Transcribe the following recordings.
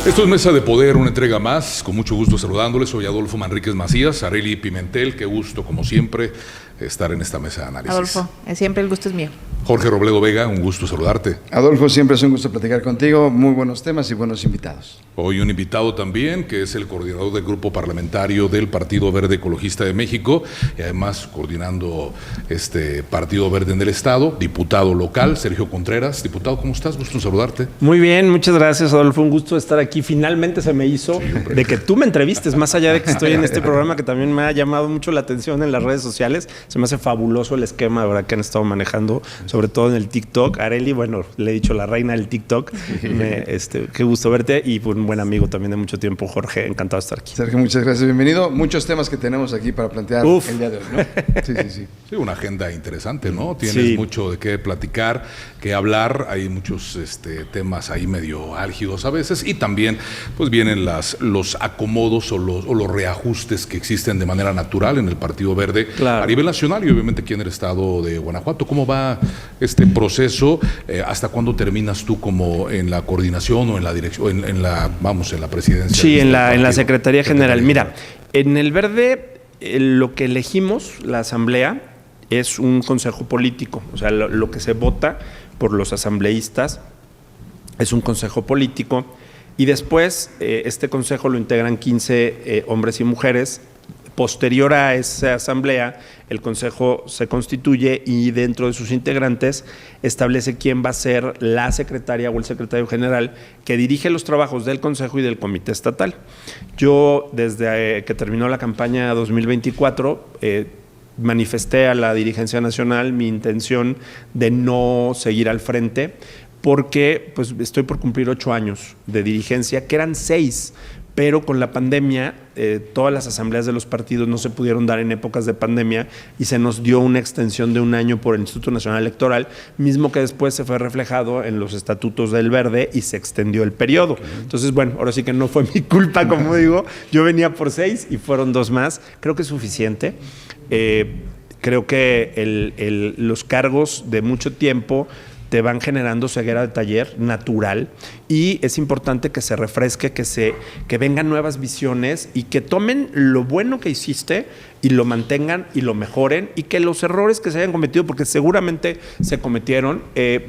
Esto es Mesa de Poder, una entrega más. Con mucho gusto saludándoles. Soy Adolfo Manríquez Macías, Arely Pimentel. Qué gusto, como siempre, estar en esta mesa de análisis. Adolfo, siempre el gusto es mío. Jorge Robledo Vega, un gusto saludarte. Adolfo, siempre es un gusto platicar contigo. Muy buenos temas y buenos invitados. Hoy un invitado también, que es el coordinador del grupo parlamentario del Partido Verde Ecologista de México, y además coordinando este Partido Verde en el Estado, diputado local, Sergio Contreras. Diputado, ¿cómo estás? Gusto en saludarte. Muy bien, muchas gracias, Adolfo. Un gusto estar aquí. Finalmente se me hizo de que tú me entrevistes, más allá de que estoy en este programa que también me ha llamado mucho la atención en las redes sociales. Se me hace fabuloso el esquema, ¿verdad?, que han estado manejando, sobre todo en el TikTok. Arely, bueno, le he dicho la reina del TikTok. Qué gusto verte, y pues, un buen amigo también de mucho tiempo, Jorge. Encantado de estar aquí. Sergio, muchas gracias. Bienvenido. Muchos temas que tenemos aquí para plantear el día de hoy, ¿no? Sí, una agenda interesante, ¿no? Tienes mucho de qué platicar, qué hablar. Hay muchos temas ahí medio álgidos a veces, y también pues vienen los acomodos o los reajustes que existen de manera natural en el Partido Verde, claro, a nivel nacional y obviamente aquí en el estado de Guanajuato. ¿Cómo va este proceso? ¿Hasta cuándo terminas tú como en la coordinación o en la dirección, en la presidencia? Sí, en la Secretaría General. Mira, en el Verde lo que elegimos, la asamblea, es un consejo político. O sea, lo que se vota por los asambleístas es un consejo político, y después este consejo lo integran 15 hombres y mujeres. Posterior a esa asamblea, el consejo se constituye y dentro de sus integrantes establece quién va a ser la secretaria o el secretario general que dirige los trabajos del consejo y del comité estatal. Yo, desde que terminó la campaña 2024, manifesté a la dirigencia nacional mi intención de no seguir al frente, porque pues, estoy por cumplir 8 años de dirigencia, que eran 6, pero con la pandemia todas las asambleas de los partidos no se pudieron dar en épocas de pandemia y se nos dio una extensión de un año por el Instituto Nacional Electoral, mismo que después se fue reflejado en los estatutos del Verde y se extendió el periodo. Entonces, bueno, ahora sí que no fue mi culpa, como digo. Yo venía por 6 y fueron 2 más. Creo que es suficiente. Creo que los cargos de mucho tiempo te van generando ceguera de taller natural, y es importante que se refresque, que vengan nuevas visiones y que tomen lo bueno que hiciste y lo mantengan y lo mejoren, y que los errores que se hayan cometido, porque seguramente se cometieron,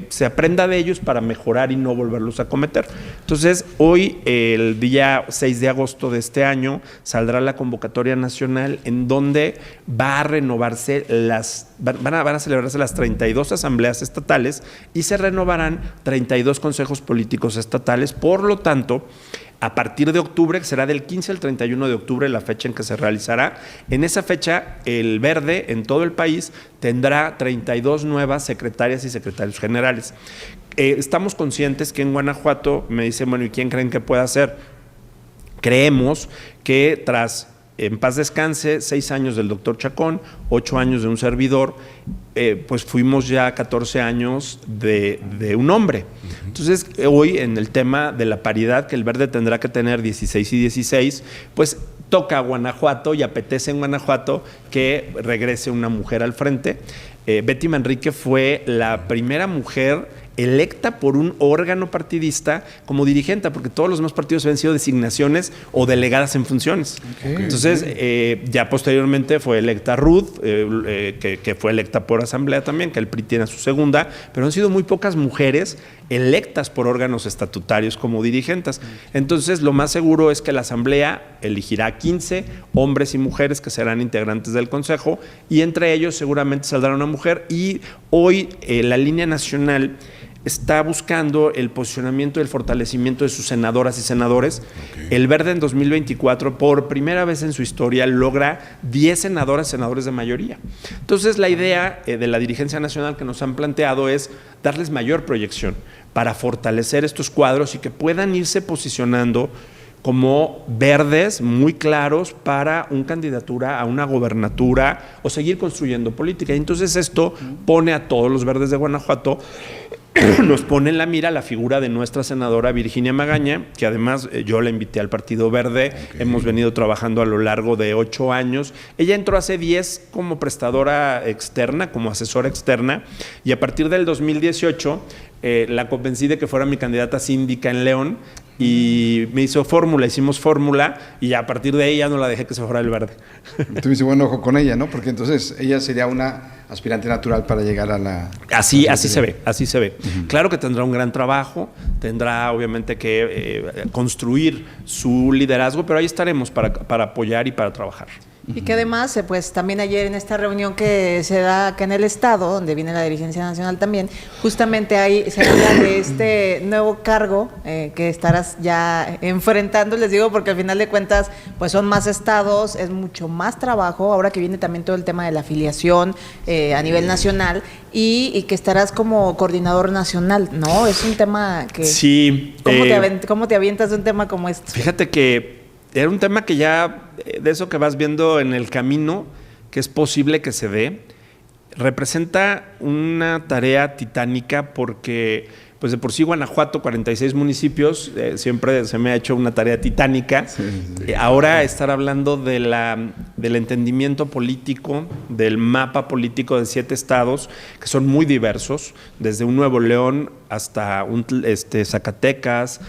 se aprenda de ellos para mejorar y no volverlos a cometer. Entonces, hoy, el día 6 de agosto de este año, saldrá la convocatoria nacional en donde va a renovarse van a celebrarse las 32 asambleas estatales y se renovarán 32 consejos políticos estatales. Por lo tanto, a partir de octubre, que será del 15 al 31 de octubre la fecha en que se realizará, en esa fecha el Verde en todo el país tendrá 32 nuevas secretarias y secretarios generales. Estamos conscientes que en Guanajuato, me dicen, bueno, ¿y quién creen que pueda hacer? Creemos que tras, en paz descanse, 6 años del doctor Chacón, 8 años de un servidor, pues fuimos ya 14 años de un hombre. Entonces, hoy en el tema de la paridad, que el Verde tendrá que tener 16 y 16, pues toca a Guanajuato y apetece en Guanajuato que regrese una mujer al frente. Betty Manrique fue la primera mujer electa por un órgano partidista como dirigente, porque todos los demás partidos habían sido designaciones o delegadas en funciones. Entonces, ya posteriormente fue electa Ruth, que fue electa por asamblea también, que el PRI tiene a su segunda, pero han sido muy pocas mujeres electas por órganos estatutarios como dirigentes. Entonces, lo más seguro es que la asamblea elegirá 15 hombres y mujeres que serán integrantes del consejo, y entre ellos seguramente saldrá una mujer. Y hoy la línea nacional está buscando el posicionamiento y el fortalecimiento de sus senadoras y senadores. El Verde en 2024, por primera vez en su historia, logra 10 senadoras y senadores de mayoría. Entonces, la idea de la dirigencia nacional que nos han planteado es darles mayor proyección para fortalecer estos cuadros y que puedan irse posicionando como verdes muy claros para una candidatura a una gobernatura o seguir construyendo política. Y entonces esto pone a todos los verdes de Guanajuato, nos pone en la mira la figura de nuestra senadora Virginia Magaña, que además yo la invité al Partido Verde. Hemos venido trabajando a lo largo de 8 años. Ella entró hace 10 como prestadora externa, como asesora externa, y a partir del 2018 la convencí de que fuera mi candidata síndica en León. y me hizo fórmula, hicimos fórmula y a partir de ahí ya no la dejé que se fuera el verde. Tú me dices, bueno, ojo con ella, ¿no? Porque entonces ella sería una aspirante natural para llegar a la... Así se ve. Uh-huh. Claro que tendrá un gran trabajo, tendrá obviamente que construir su liderazgo, pero ahí estaremos para apoyar y para trabajar. Y que además, pues también ayer en esta reunión que se da acá en el Estado, donde viene la dirigencia nacional también, justamente ahí se habla de este nuevo cargo que estarás ya enfrentando, les digo, porque al final de cuentas, pues son más estados, es mucho más trabajo, ahora que viene también todo el tema de la afiliación a nivel nacional, y que estarás como coordinador nacional, ¿no? Es un tema que... Sí. ¿Cómo te avientas de un tema como este? Fíjate que era un tema que ya, de eso que vas viendo en el camino, que es posible que se dé, representa una tarea titánica porque, pues de por sí Guanajuato, 46 municipios, siempre se me ha hecho una tarea titánica. Sí. Ahora estar hablando del entendimiento político, del mapa político de 7 estados, que son muy diversos, desde un Nuevo León hasta Zacatecas,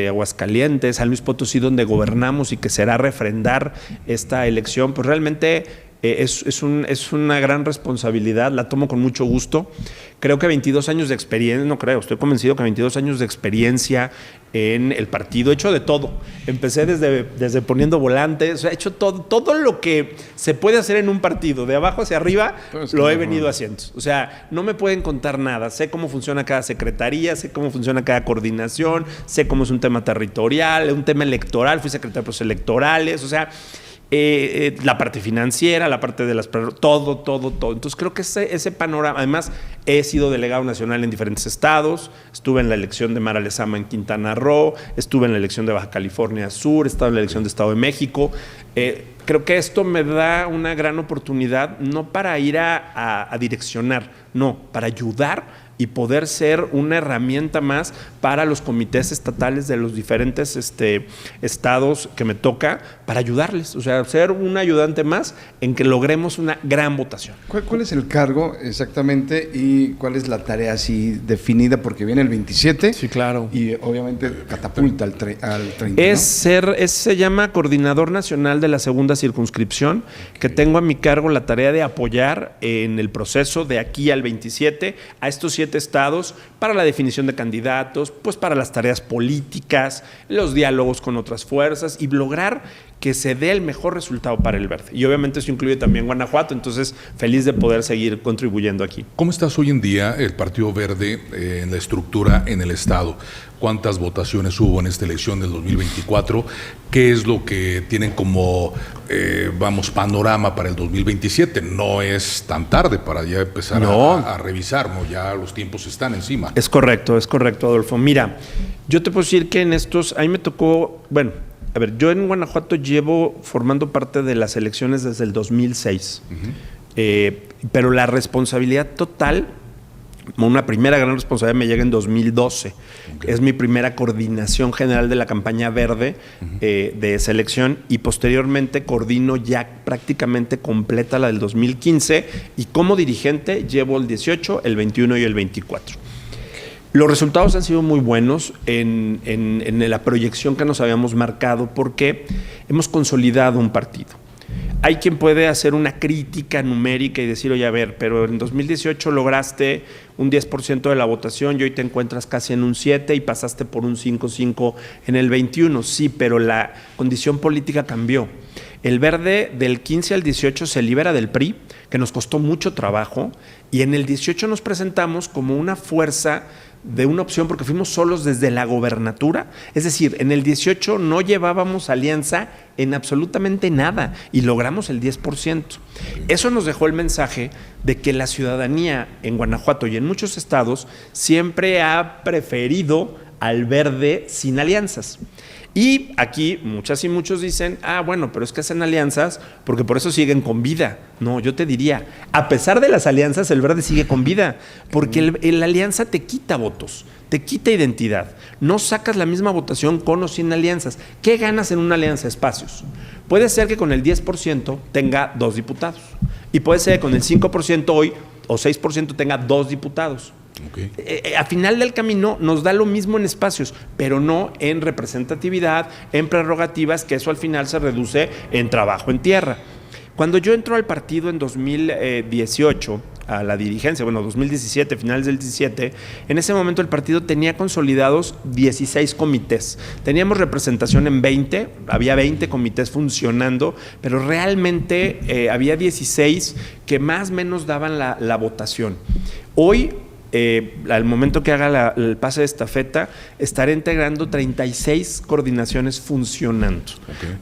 Aguascalientes, San Luis Potosí, donde gobernamos y que será refrendar esta elección, pues realmente es una gran responsabilidad, la tomo con mucho gusto. Creo que 22 años de experiencia, no creo, estoy convencido que 22 años de experiencia en el partido, he hecho de todo. Empecé desde poniendo volantes, he hecho todo lo que se puede hacer en un partido, de abajo hacia arriba, lo he venido haciendo. O sea, no me pueden contar nada, sé cómo funciona cada secretaría, sé cómo funciona cada coordinación, sé cómo es un tema territorial, un tema electoral, fui secretario de procesos electorales, o sea, la parte financiera, la parte de las... todo. Entonces creo que ese panorama... Además, he sido delegado nacional en diferentes estados, estuve en la elección de Mara Lezama en Quintana Roo, estuve en la elección de Baja California Sur, he estado en la elección de Estado de México. Creo que esto me da una gran oportunidad, no para ir a direccionar, no, para ayudar y poder ser una herramienta más para los comités estatales de los diferentes estados que me toca, para ayudarles, o sea, ser un ayudante más en que logremos una gran votación. ¿Cuál es el cargo exactamente y cuál es la tarea así definida? Porque viene el 27. Sí, claro. Y obviamente catapulta al 30. Se llama Coordinador Nacional de la Segunda Circunscripción, que tengo a mi cargo la tarea de apoyar en el proceso de aquí al 27 a estos 7 estados para la definición de candidatos, pues para las tareas políticas, los diálogos con otras fuerzas y lograr que se dé el mejor resultado para el verde. Y obviamente eso incluye también Guanajuato, entonces feliz de poder seguir contribuyendo aquí. ¿Cómo estás hoy en día el Partido Verde en la estructura en el estado? ¿Cuántas votaciones hubo en esta elección del 2024? ¿Qué es lo que tienen como, panorama para el 2027? No es tan tarde para ya empezar a revisar, ¿no? Ya los tiempos están encima. Es correcto, Adolfo. Mira, yo te puedo decir que en estos, a mí me tocó, yo en Guanajuato llevo formando parte de las elecciones desde el 2006, pero la responsabilidad total, una primera gran responsabilidad me llega en 2012. Okay. Es mi primera coordinación general de la campaña verde de esa elección y posteriormente coordino ya prácticamente completa la del 2015 y como dirigente llevo el 18, el 21 y el 24. Los resultados han sido muy buenos en la proyección que nos habíamos marcado porque hemos consolidado un partido. Hay quien puede hacer una crítica numérica y decir, oye, a ver, pero en 2018 lograste un 10% de la votación y hoy te encuentras casi en un 7% y pasaste por un 5.5 en el 21. Sí, pero la condición política cambió. El verde del 15 al 18 se libera del PRI, que nos costó mucho trabajo, y en el 18 nos presentamos como una fuerza de una opción porque fuimos solos desde la gobernatura. Es decir, en el 18 no llevábamos alianza en absolutamente nada y logramos el 10%. Eso nos dejó el mensaje de que la ciudadanía en Guanajuato y en muchos estados siempre ha preferido al verde sin alianzas. Y aquí muchas y muchos dicen, pero es que hacen alianzas porque por eso siguen con vida. No, yo te diría, a pesar de las alianzas, el verde sigue con vida, porque la alianza te quita votos, te quita identidad. No sacas la misma votación con o sin alianzas. ¿Qué ganas en una alianza? Espacios. Puede ser que con el 10% tenga 2 diputados y puede ser que con el 5% hoy o 6% tenga 2 diputados. Okay. A final del camino nos da lo mismo en espacios, pero no en representatividad, en prerrogativas, que eso al final se reduce en trabajo en tierra. Cuando yo entro al partido en 2018, a la dirigencia, 2017, finales del 17, en ese momento el partido tenía consolidados 16 comités. Teníamos representación en 20, había 20 comités funcionando, pero realmente había 16 que más o menos daban la votación. Hoy, al momento que haga el pase de estafeta, estaré integrando 36 coordinaciones funcionando,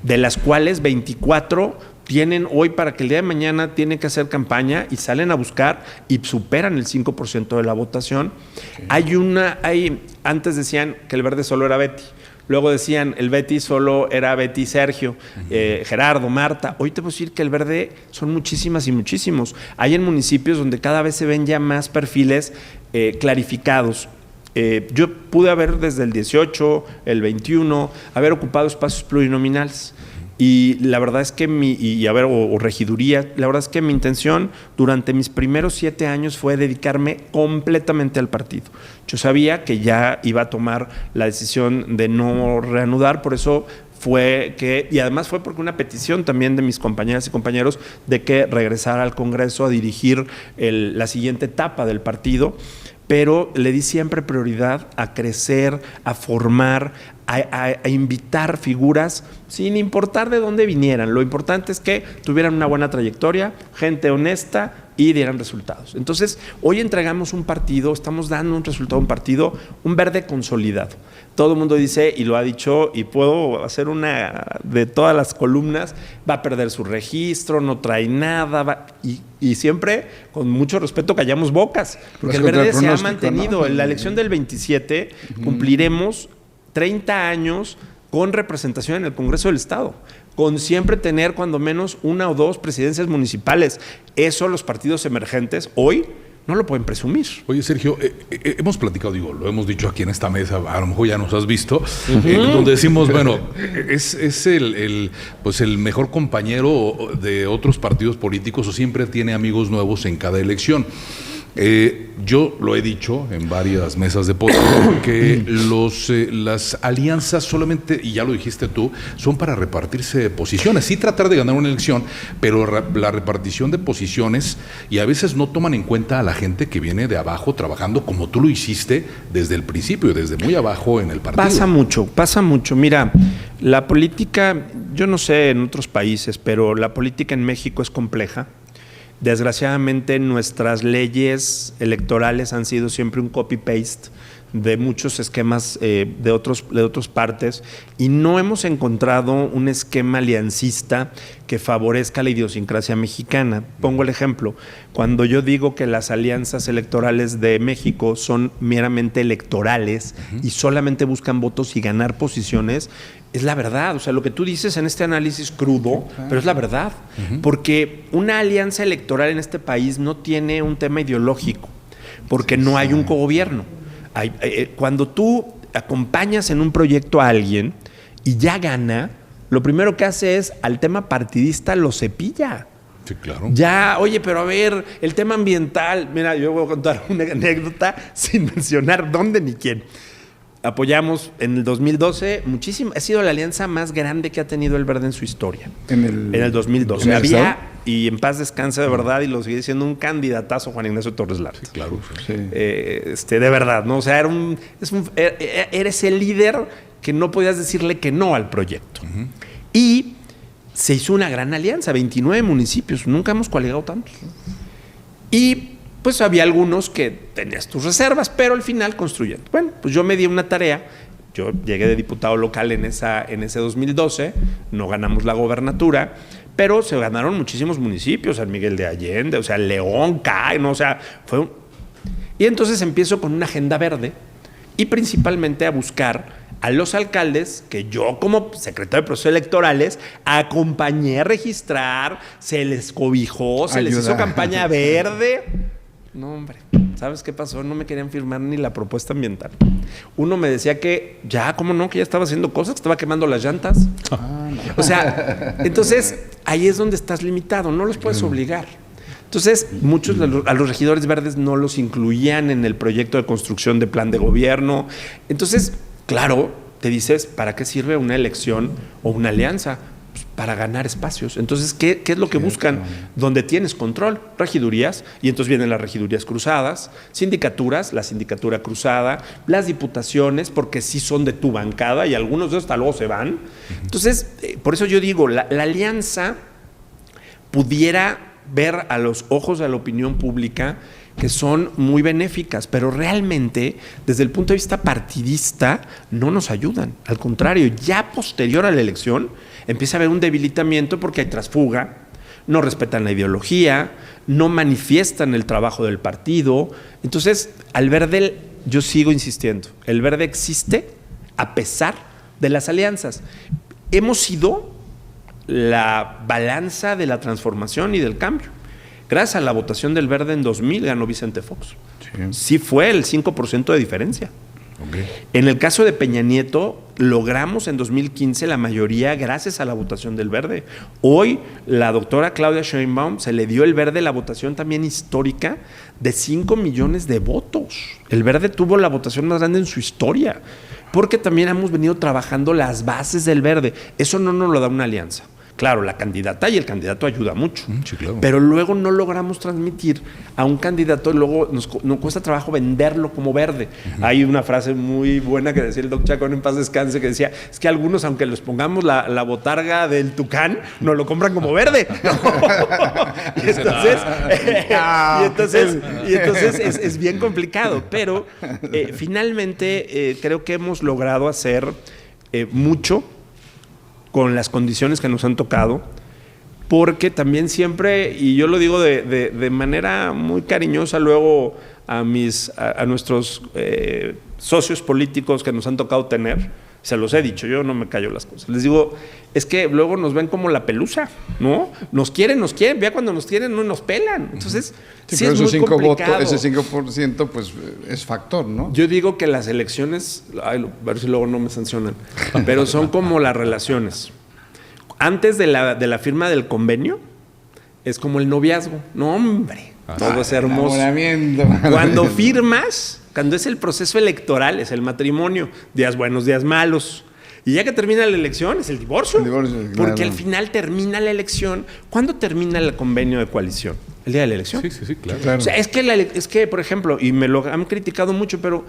de las cuales 24 tienen hoy, para que el día de mañana tienen que hacer campaña y salen a buscar y superan el 5% de la votación. Antes decían que el verde solo era Betty. Luego decían el Betty solo era Betty y Sergio, Gerardo, Marta. Hoy te puedo decir que el verde son muchísimas y muchísimos. Hay en municipios donde cada vez se ven ya más perfiles clarificados. Yo pude haber desde el 18, el 21, haber ocupado espacios plurinominales. Y la verdad es que o regiduría, la verdad es que mi intención durante mis primeros 7 años fue dedicarme completamente al partido. Yo sabía que ya iba a tomar la decisión de no reanudar, por eso y además fue porque una petición también de mis compañeras y compañeros de que regresara al Congreso a dirigir la siguiente etapa del partido, pero le di siempre prioridad a crecer, a formar, a invitar figuras sin importar de dónde vinieran. Lo importante es que tuvieran una buena trayectoria, gente honesta y dieran resultados. Entonces, hoy entregamos un partido, estamos dando un resultado, un verde consolidado. Todo el mundo dice, y lo ha dicho, y puedo hacer una de todas las columnas, va a perder su registro, no trae nada, y siempre, con mucho respeto, callamos bocas, porque el verde se ha mantenido. En la elección del 27 cumpliremos 30 años con representación en el Congreso del Estado, con siempre tener cuando menos 1 o 2 presidencias municipales. Eso los partidos emergentes hoy no lo pueden presumir. Oye, Sergio, hemos platicado, lo hemos dicho aquí en esta mesa, a lo mejor ya nos has visto, donde decimos, bueno, es el mejor compañero de otros partidos políticos o siempre tiene amigos nuevos en cada elección. Yo lo he dicho en varias mesas de podcast que las alianzas solamente, y ya lo dijiste tú, son para repartirse posiciones. Sí, tratar de ganar una elección, pero la repartición de posiciones, y a veces no toman en cuenta a la gente que viene de abajo trabajando como tú lo hiciste desde el principio, desde muy abajo en el partido. Pasa mucho. Mira, la política, yo no sé en otros países, pero la política en México es compleja. Desgraciadamente nuestras leyes electorales han sido siempre un copy-paste de muchos esquemas de otras partes, y no hemos encontrado un esquema aliancista que favorezca la idiosincrasia mexicana. Pongo el ejemplo. Cuando yo digo que las alianzas electorales de México son meramente electorales y solamente buscan votos y ganar posiciones, es la verdad. O sea, lo que tú dices en este análisis crudo, pero es la verdad. Porque una alianza electoral en este país no tiene un tema ideológico, porque no hay un cogobierno. Cuando tú acompañas en un proyecto a alguien y ya gana, lo primero que hace es al tema partidista lo cepilla. Sí, claro. Ya, oye, pero a ver, el tema ambiental, mira, yo voy a contar una anécdota sin mencionar dónde ni quién. Apoyamos en el 2012 muchísimo, ha sido la alianza más grande que ha tenido el Verde en su historia. En el 2012. Había, y en paz descanse de verdad, y lo sigue siendo un candidatazo Juan Ignacio Torres Larte. Sí, claro. Sí. De verdad, ¿no? O sea, eres el líder que no podías decirle que no al proyecto. Y se hizo una gran alianza, 29 municipios, nunca hemos coaligado tantos. Y pues había algunos que tenías tus reservas, pero al final construyendo. Bueno, pues yo me di una tarea. Yo llegué de diputado local en ese 2012, no ganamos la gobernatura, pero se ganaron muchísimos municipios, San Miguel de Allende, o sea, León, CAI, o sea, Y entonces empiezo con una agenda verde y principalmente a buscar a los alcaldes que yo, como secretario de procesos electorales, acompañé a registrar, se les cobijó, se les hizo campaña verde. No, hombre, ¿sabes qué pasó? No me querían firmar ni la propuesta ambiental. Uno me decía que ya, ¿cómo no? Que ya estaba haciendo cosas, que estaba quemando las llantas. No. O sea, entonces ahí es donde estás limitado, no los puedes obligar. Entonces, muchos a los regidores verdes no los incluían en el proyecto de construcción de plan de gobierno. Entonces, claro, te dices, ¿para qué sirve una elección o una alianza? Pues para ganar espacios. Entonces, ¿qué es lo que buscan? Donde tienes control, regidurías, y entonces vienen las regidurías cruzadas, sindicaturas, la sindicatura cruzada, las diputaciones, porque sí son de tu bancada y algunos de ellos hasta luego se van. Entonces, por eso yo digo, la alianza pudiera ver a los ojos de la opinión pública que son muy benéficas, pero realmente desde el punto de vista partidista no nos ayudan. Al contrario, ya posterior a la elección empieza a haber un debilitamiento porque hay trasfuga, no respetan la ideología, no manifiestan el trabajo del partido. Entonces, al Verde, yo sigo insistiendo, el Verde existe a pesar de las alianzas. Hemos sido la balanza de la transformación y del cambio. Gracias a la votación del Verde en 2000 ganó Vicente Fox. Sí fue el 5% de diferencia. Okay. En el caso de Peña Nieto, logramos en 2015 la mayoría gracias a la votación del Verde. Hoy, la doctora Claudia Sheinbaum se le dio el Verde la votación también histórica de 5 millones de votos. El Verde tuvo la votación más grande en su historia, porque también hemos venido trabajando las bases del Verde. Eso no nos lo da una alianza. Claro, la candidata y el candidato ayuda mucho, sí, claro. Pero luego no logramos transmitir a un candidato, luego nos cuesta trabajo venderlo como verde. Hay una frase muy buena que decía el Doc Chacón, en paz descanse, que decía, es que algunos, aunque les pongamos la botarga del tucán, nos lo compran como verde. Y entonces es bien complicado, pero finalmente creo que hemos logrado hacer mucho con las condiciones que nos han tocado, porque también siempre, y yo lo digo de manera muy cariñosa luego a nuestros socios políticos que nos han tocado tener, se los he dicho, yo no me callo las cosas. Les digo, es que luego nos ven como la pelusa, ¿no? Nos quieren, ya cuando nos quieren no nos pelan. Entonces, sí es muy complicado. Ese 5% pues es factor, ¿no? Yo digo que las elecciones, a ver si luego no me sancionan, pero son como las relaciones. Antes de la firma del convenio, es como el noviazgo. No, hombre, todo es hermoso. Cuando firmas, cuando es el proceso electoral, es el matrimonio. Días buenos, días malos. Y ya que termina la elección, es el divorcio. Porque al final termina la elección. ¿Cuándo termina el convenio de coalición? ¿El día de la elección? Sí, claro. O sea, es que, por ejemplo, y me lo han criticado mucho, pero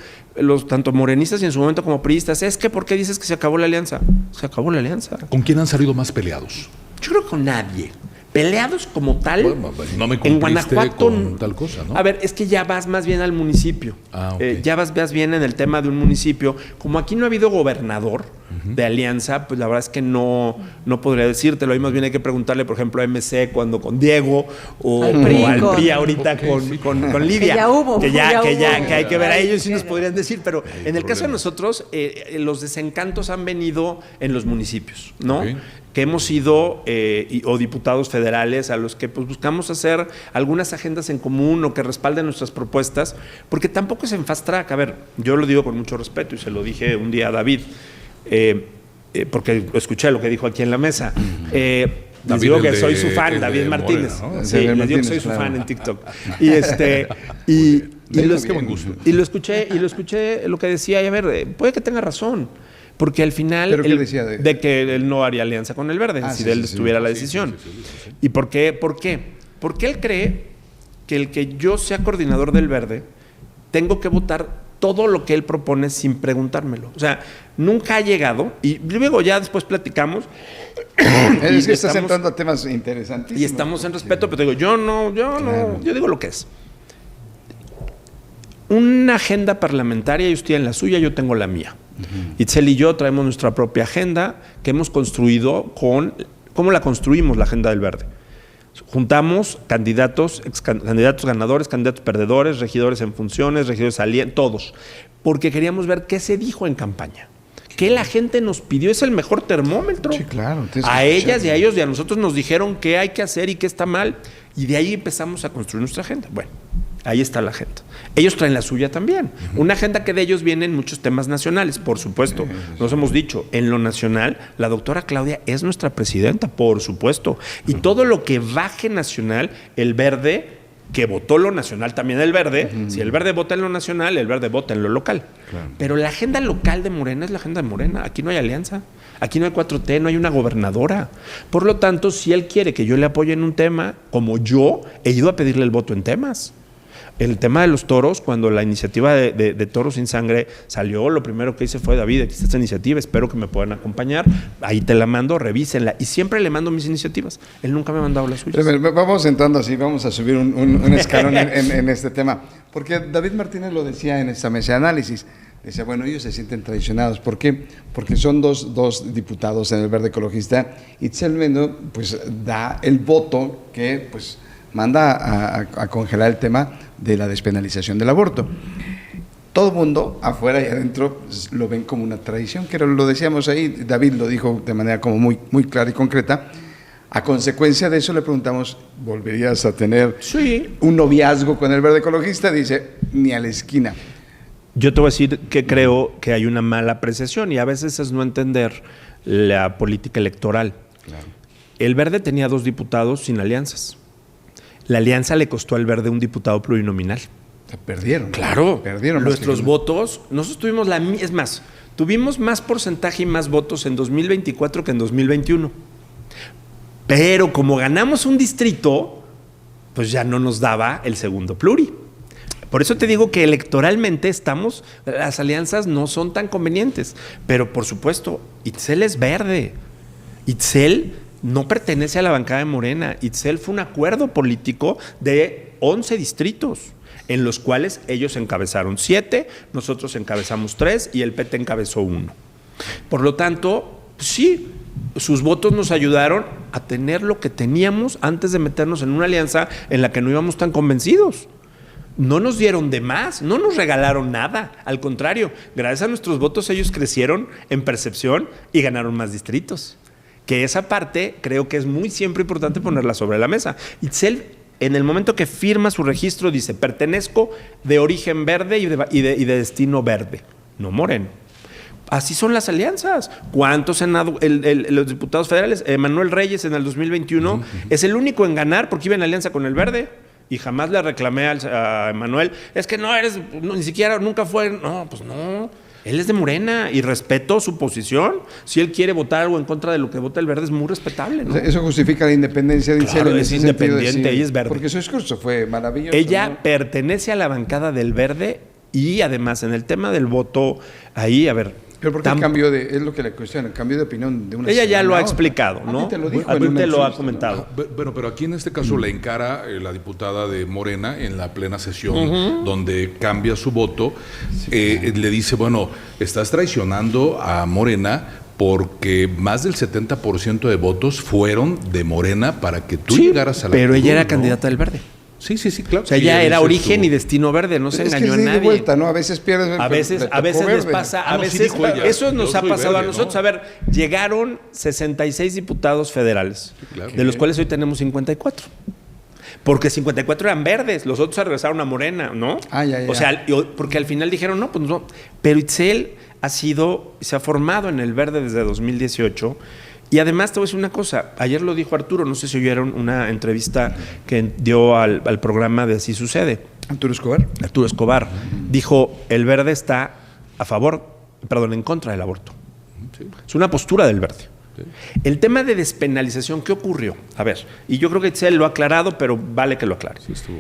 tanto morenistas y en su momento como priistas, es que ¿por qué dices que se acabó la alianza? Se acabó la alianza. ¿Con quién han salido más peleados? Yo creo que con nadie. Peleados como tal, bueno, no me en Guanajuato con tal cosa, ¿no? A ver, es que ya vas más bien al municipio. Okay. Ya vas bien en el tema de un municipio. Como aquí no ha habido gobernador de alianza, pues la verdad es que no podría decírtelo. Ahí más bien hay que preguntarle, por ejemplo, a MC cuando con Diego o al PRI ahorita con Lidia. Que ya hubo. Que hay que ver a ellos sí nos podrían decir. Pero en el caso de nosotros, los desencantos han venido en los municipios, ¿no? Okay. Que hemos ido, o diputados federales a los que pues, buscamos hacer algunas agendas en común o que respalden nuestras propuestas, porque tampoco es en fast track. A ver, yo lo digo con mucho respeto y se lo dije un día a David, porque escuché lo que dijo aquí en la mesa. Les digo que soy su fan, David Martínez. Morena, ¿no? Sí, les digo que soy su fan en TikTok. Y lo escuché lo que decía, y a ver, puede que tenga razón. Porque al final, ¿pero qué decía de que él no haría alianza con el Verde, si él tuviera la decisión. Sí. ¿Y por qué? Porque él cree que el que yo sea coordinador del Verde, tengo que votar todo lo que él propone sin preguntármelo. O sea, nunca ha llegado, y luego ya después platicamos. Es que estás entrando a temas interesantísimos. Y estamos en respeto, pero te digo, yo digo lo que es. Una agenda parlamentaria, y usted en la suya, yo tengo la mía. Itzel y yo traemos nuestra propia agenda que hemos construido ¿cómo la construimos la agenda del Verde? Juntamos candidatos ganadores, candidatos perdedores, regidores en funciones, regidores salientes, todos, porque queríamos ver qué se dijo en campaña. ¿Qué la gente nos pidió? Es el mejor termómetro. Sí, claro. A ellas y a ellos y a nosotros nos dijeron qué hay que hacer y qué está mal, y de ahí empezamos a construir nuestra agenda. Bueno, Ahí está la agenda. Ellos traen la suya también. Una agenda que de ellos vienen muchos temas nacionales, por supuesto. Nos hemos dicho, en lo nacional, la doctora Claudia es nuestra presidenta, por supuesto. Y todo lo que baje nacional, el Verde, que votó lo nacional también el Verde, si el Verde vota en lo nacional, el Verde vota en lo local. Claro. Pero la agenda local de Morena es la agenda de Morena. Aquí no hay alianza. Aquí no hay 4T, no hay una gobernadora. Por lo tanto, si él quiere que yo le apoye en un tema, como yo he ido a pedirle el voto en temas. El tema de los toros, cuando la iniciativa de Toros Sin Sangre salió, lo primero que hice fue: David, aquí está esta iniciativa, espero que me puedan acompañar, ahí te la mando, revísenla. Y siempre le mando mis iniciativas. Él nunca me ha mandado las suyas. Pero vamos entrando así, vamos a subir un escalón en este tema. Porque David Martínez lo decía en esta mesa de análisis. Decía, bueno, ellos se sienten traicionados. ¿Por qué? Porque son dos diputados en el Verde Ecologista. Itzel Mendo, pues, da el voto que, pues, manda a congelar el tema de la despenalización del aborto. Todo el mundo, afuera y adentro, pues, lo ven como una traición, que lo decíamos ahí, David lo dijo de manera como muy, muy clara y concreta. A consecuencia de eso le preguntamos, ¿volverías a tener un noviazgo con el Verde Ecologista? Dice, ni a la esquina. Yo te voy a decir que creo que hay una mala apreciación y a veces es no entender la política electoral. Claro. El Verde tenía 2 diputados sin alianzas. La alianza le costó al Verde un diputado plurinominal. Perdieron. Claro. Perdieron. Nuestros votos, nosotros tuvimos es más, tuvimos más porcentaje y más votos en 2024 que en 2021. Pero como ganamos un distrito, pues ya no nos daba el segundo pluri. Por eso te digo que electoralmente las alianzas no son tan convenientes. Pero por supuesto, Itzel es verde. Itzel no pertenece a la bancada de Morena. Itzel fue un acuerdo político de 11 distritos, en los cuales ellos encabezaron 7, nosotros encabezamos 3 y el PT encabezó 1. Por lo tanto, sí, sus votos nos ayudaron a tener lo que teníamos antes de meternos en una alianza en la que no íbamos tan convencidos. No nos dieron de más, no nos regalaron nada. Al contrario, gracias a nuestros votos ellos crecieron en percepción y ganaron más distritos. Que esa parte creo que es muy siempre importante ponerla sobre la mesa. Itzel, en el momento que firma su registro, dice: pertenezco de origen verde y de destino verde, no moreno. Así son las alianzas. ¿Cuántos los diputados federales? Manuel Reyes en el 2021 es el único en ganar porque iba en alianza con el verde. Y jamás le reclamé a Manuel, es que ni siquiera, nunca fue. No, pues no. Él es de Morena y respeto su posición. Si él quiere votar algo en contra de lo que vota el Verde, es muy respetable, ¿no? Eso justifica la independencia de Itzel. Claro, es independiente, ella es verde. Porque su discurso fue maravilloso. Ella, ¿no?, pertenece a la bancada del Verde y además en el tema del voto, ahí, a ver. Pero porque el cambio es lo que le cuestiona, el cambio de opinión de una. Ella ya lo ha explicado, ¿no? A ti te lo dijo, a ti te lo ha comentado. Bueno, pero aquí en este caso le encara la diputada de Morena en la plena sesión, donde cambia su voto, le dice, bueno, estás traicionando a Morena porque más del 70% de votos fueron de Morena para que tú llegaras a la. Pero ella era ¿no? candidata del Verde. Sí, claro. O sea, ella era origen y destino verde, no se engañó a nadie. De vuelta, ¿no? A veces pierdes. A veces les pasa, eso nos ha pasado a nosotros. ¿No? A ver, llegaron 66 diputados federales, claro, de los cuales hoy tenemos 54. Porque 54 eran verdes, los otros se regresaron a Morena, ¿no? Ya. O sea, porque al final dijeron, no, pues no. Pero Itzel se ha formado en el Verde desde 2018. Y además te voy a decir una cosa, ayer lo dijo Arturo, no sé si oyeron una entrevista que dio al programa de Así Sucede. Arturo Escobar. Dijo, el Verde está en contra del aborto. Sí. Es una postura del Verde. Sí. El tema de despenalización, ¿qué ocurrió? A ver, y yo creo que Itzel lo ha aclarado, pero vale que lo aclare. Sí, estuvo.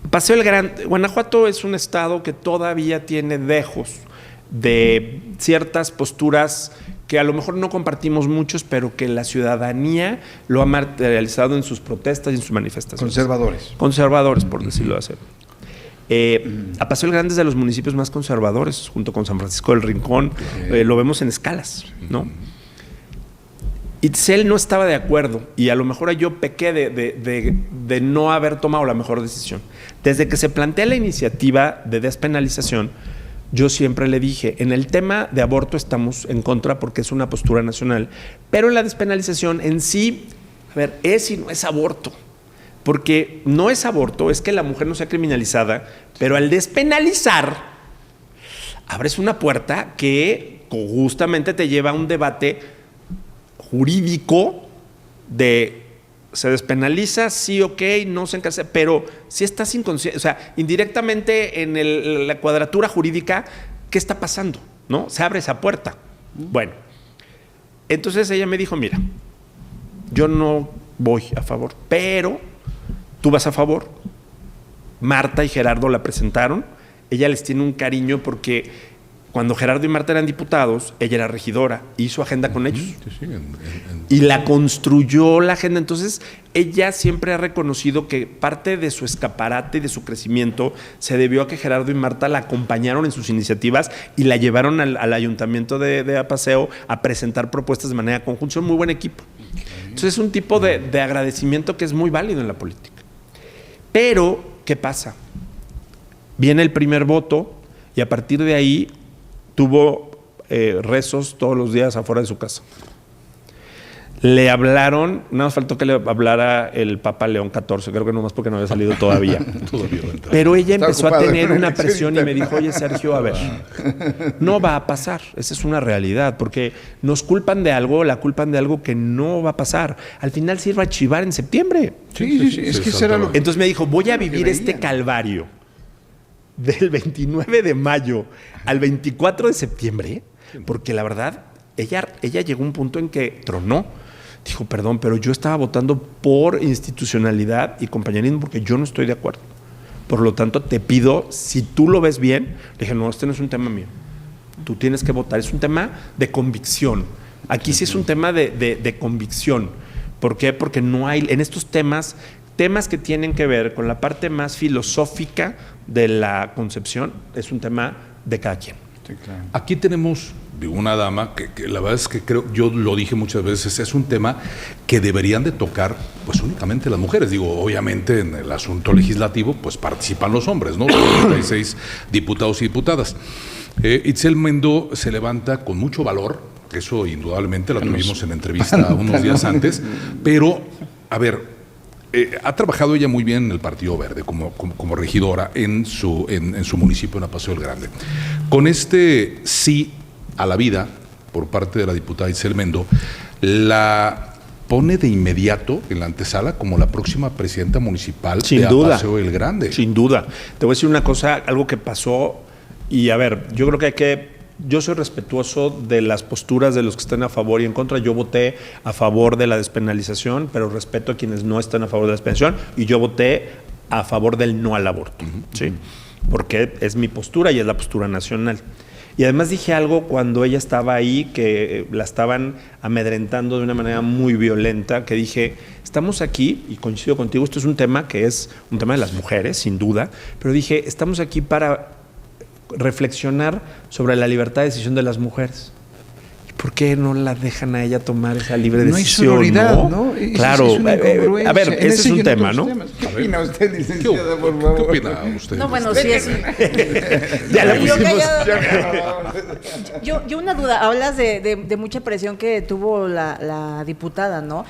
Paseo el Gran... Guanajuato es un estado que todavía tiene dejos de ciertas posturas que a lo mejor no compartimos muchos, pero que la ciudadanía lo ha materializado en sus protestas y en sus manifestaciones. Conservadores, por decirlo así. A Paseo el Grande es de los municipios más conservadores, junto con San Francisco del Rincón. Lo vemos en escalas, ¿no? Itzel no estaba de acuerdo y a lo mejor yo pequé de no haber tomado la mejor decisión. Desde que se plantea la iniciativa de despenalización, yo siempre le dije, en el tema de aborto estamos en contra porque es una postura nacional, pero en la despenalización en sí, a ver, es y no es aborto. Porque no es aborto, es que la mujer no sea criminalizada, pero al despenalizar, abres una puerta que justamente te lleva a un debate jurídico de se despenaliza, sí, ok, no se encarcela, pero si estás inconsciente, o sea, indirectamente en la cuadratura jurídica, ¿qué está pasando? ¿No? Se abre esa puerta. Bueno, entonces ella me dijo, mira, yo no voy a favor, pero tú vas a favor. Marta y Gerardo la presentaron, ella les tiene un cariño porque cuando Gerardo y Marta eran diputados, ella era regidora, hizo agenda con ellos. Sí, y la construyó la agenda. Entonces, ella siempre ha reconocido que parte de su escaparate y de su crecimiento se debió a que Gerardo y Marta la acompañaron en sus iniciativas y la llevaron al ayuntamiento de Apaseo a presentar propuestas de manera conjunta. Son muy buen equipo. Entonces, es un tipo de agradecimiento que es muy válido en la política. Pero, ¿qué pasa? Viene el primer voto y a partir de ahí tuvo rezos todos los días afuera de su casa. Le hablaron, nada más faltó que le hablara el Papa León XIV, creo que nomás porque no había salido todavía. Pero ella empezó a tener una presión y me dijo, oye Sergio, a ver, no va a pasar, esa es una realidad, porque nos culpan de algo, la culpan de algo que no va a pasar. Al final se iba a chivar en septiembre. Sí, es que eso era lo que... Entonces me dijo, voy a vivir este calvario del 29 de mayo al 24 de septiembre, porque la verdad, ella llegó a un punto en que tronó. Dijo, perdón, pero yo estaba votando por institucionalidad y compañerismo porque yo no estoy de acuerdo. Por lo tanto, te pido, si tú lo ves bien, le dije, no, este no es un tema mío. Tú tienes que votar, es un tema de convicción. Aquí sí es un tema de convicción. ¿Por qué? Porque no hay, en estos temas que tienen que ver con la parte más filosófica de la concepción, es un tema de cada quien. Sí, claro. Aquí tenemos una dama que la verdad es que creo, yo lo dije muchas veces, es un tema que deberían de tocar pues únicamente las mujeres. Digo, obviamente en el asunto legislativo pues participan los hombres, ¿no? 36 diputados y diputadas. Itzel Mendo se levanta con mucho valor, que eso indudablemente la tuvimos en entrevista unos días antes, pero a ver, ha trabajado ella muy bien en el Partido Verde como regidora en su municipio, en Apaseo del Grande. Con este sí a la vida por parte de la diputada Itzel Mendo, la pone de inmediato en la antesala como la próxima presidenta municipal de Apaseo del Grande. Sin duda. Te voy a decir una cosa, algo que pasó, y a ver, yo creo que yo soy respetuoso de las posturas de los que están a favor y en contra. Yo voté a favor de la despenalización, pero respeto a quienes no están a favor de la despenalización, y yo voté a favor del no al aborto, ¿sí? Porque es mi postura y es la postura nacional. Y además dije algo cuando ella estaba ahí, que la estaban amedrentando de una manera muy violenta, que dije, estamos aquí, y coincido contigo, esto es un tema que es un tema de las mujeres, sin duda, pero dije, estamos aquí para reflexionar sobre la libertad de decisión de las mujees. ¿Por qué no la dejan a ella tomar esa libre decisión? No hay sororidad, ¿no? Claro. A ver, ese es un tema, ¿no? ¿Qué opina usted, licenciada, por favor? ¿Qué opina usted? No, bueno, sí es... Ya la Yo pusimos. Yo una duda, hablas de mucha presión que tuvo la diputada, ¿no?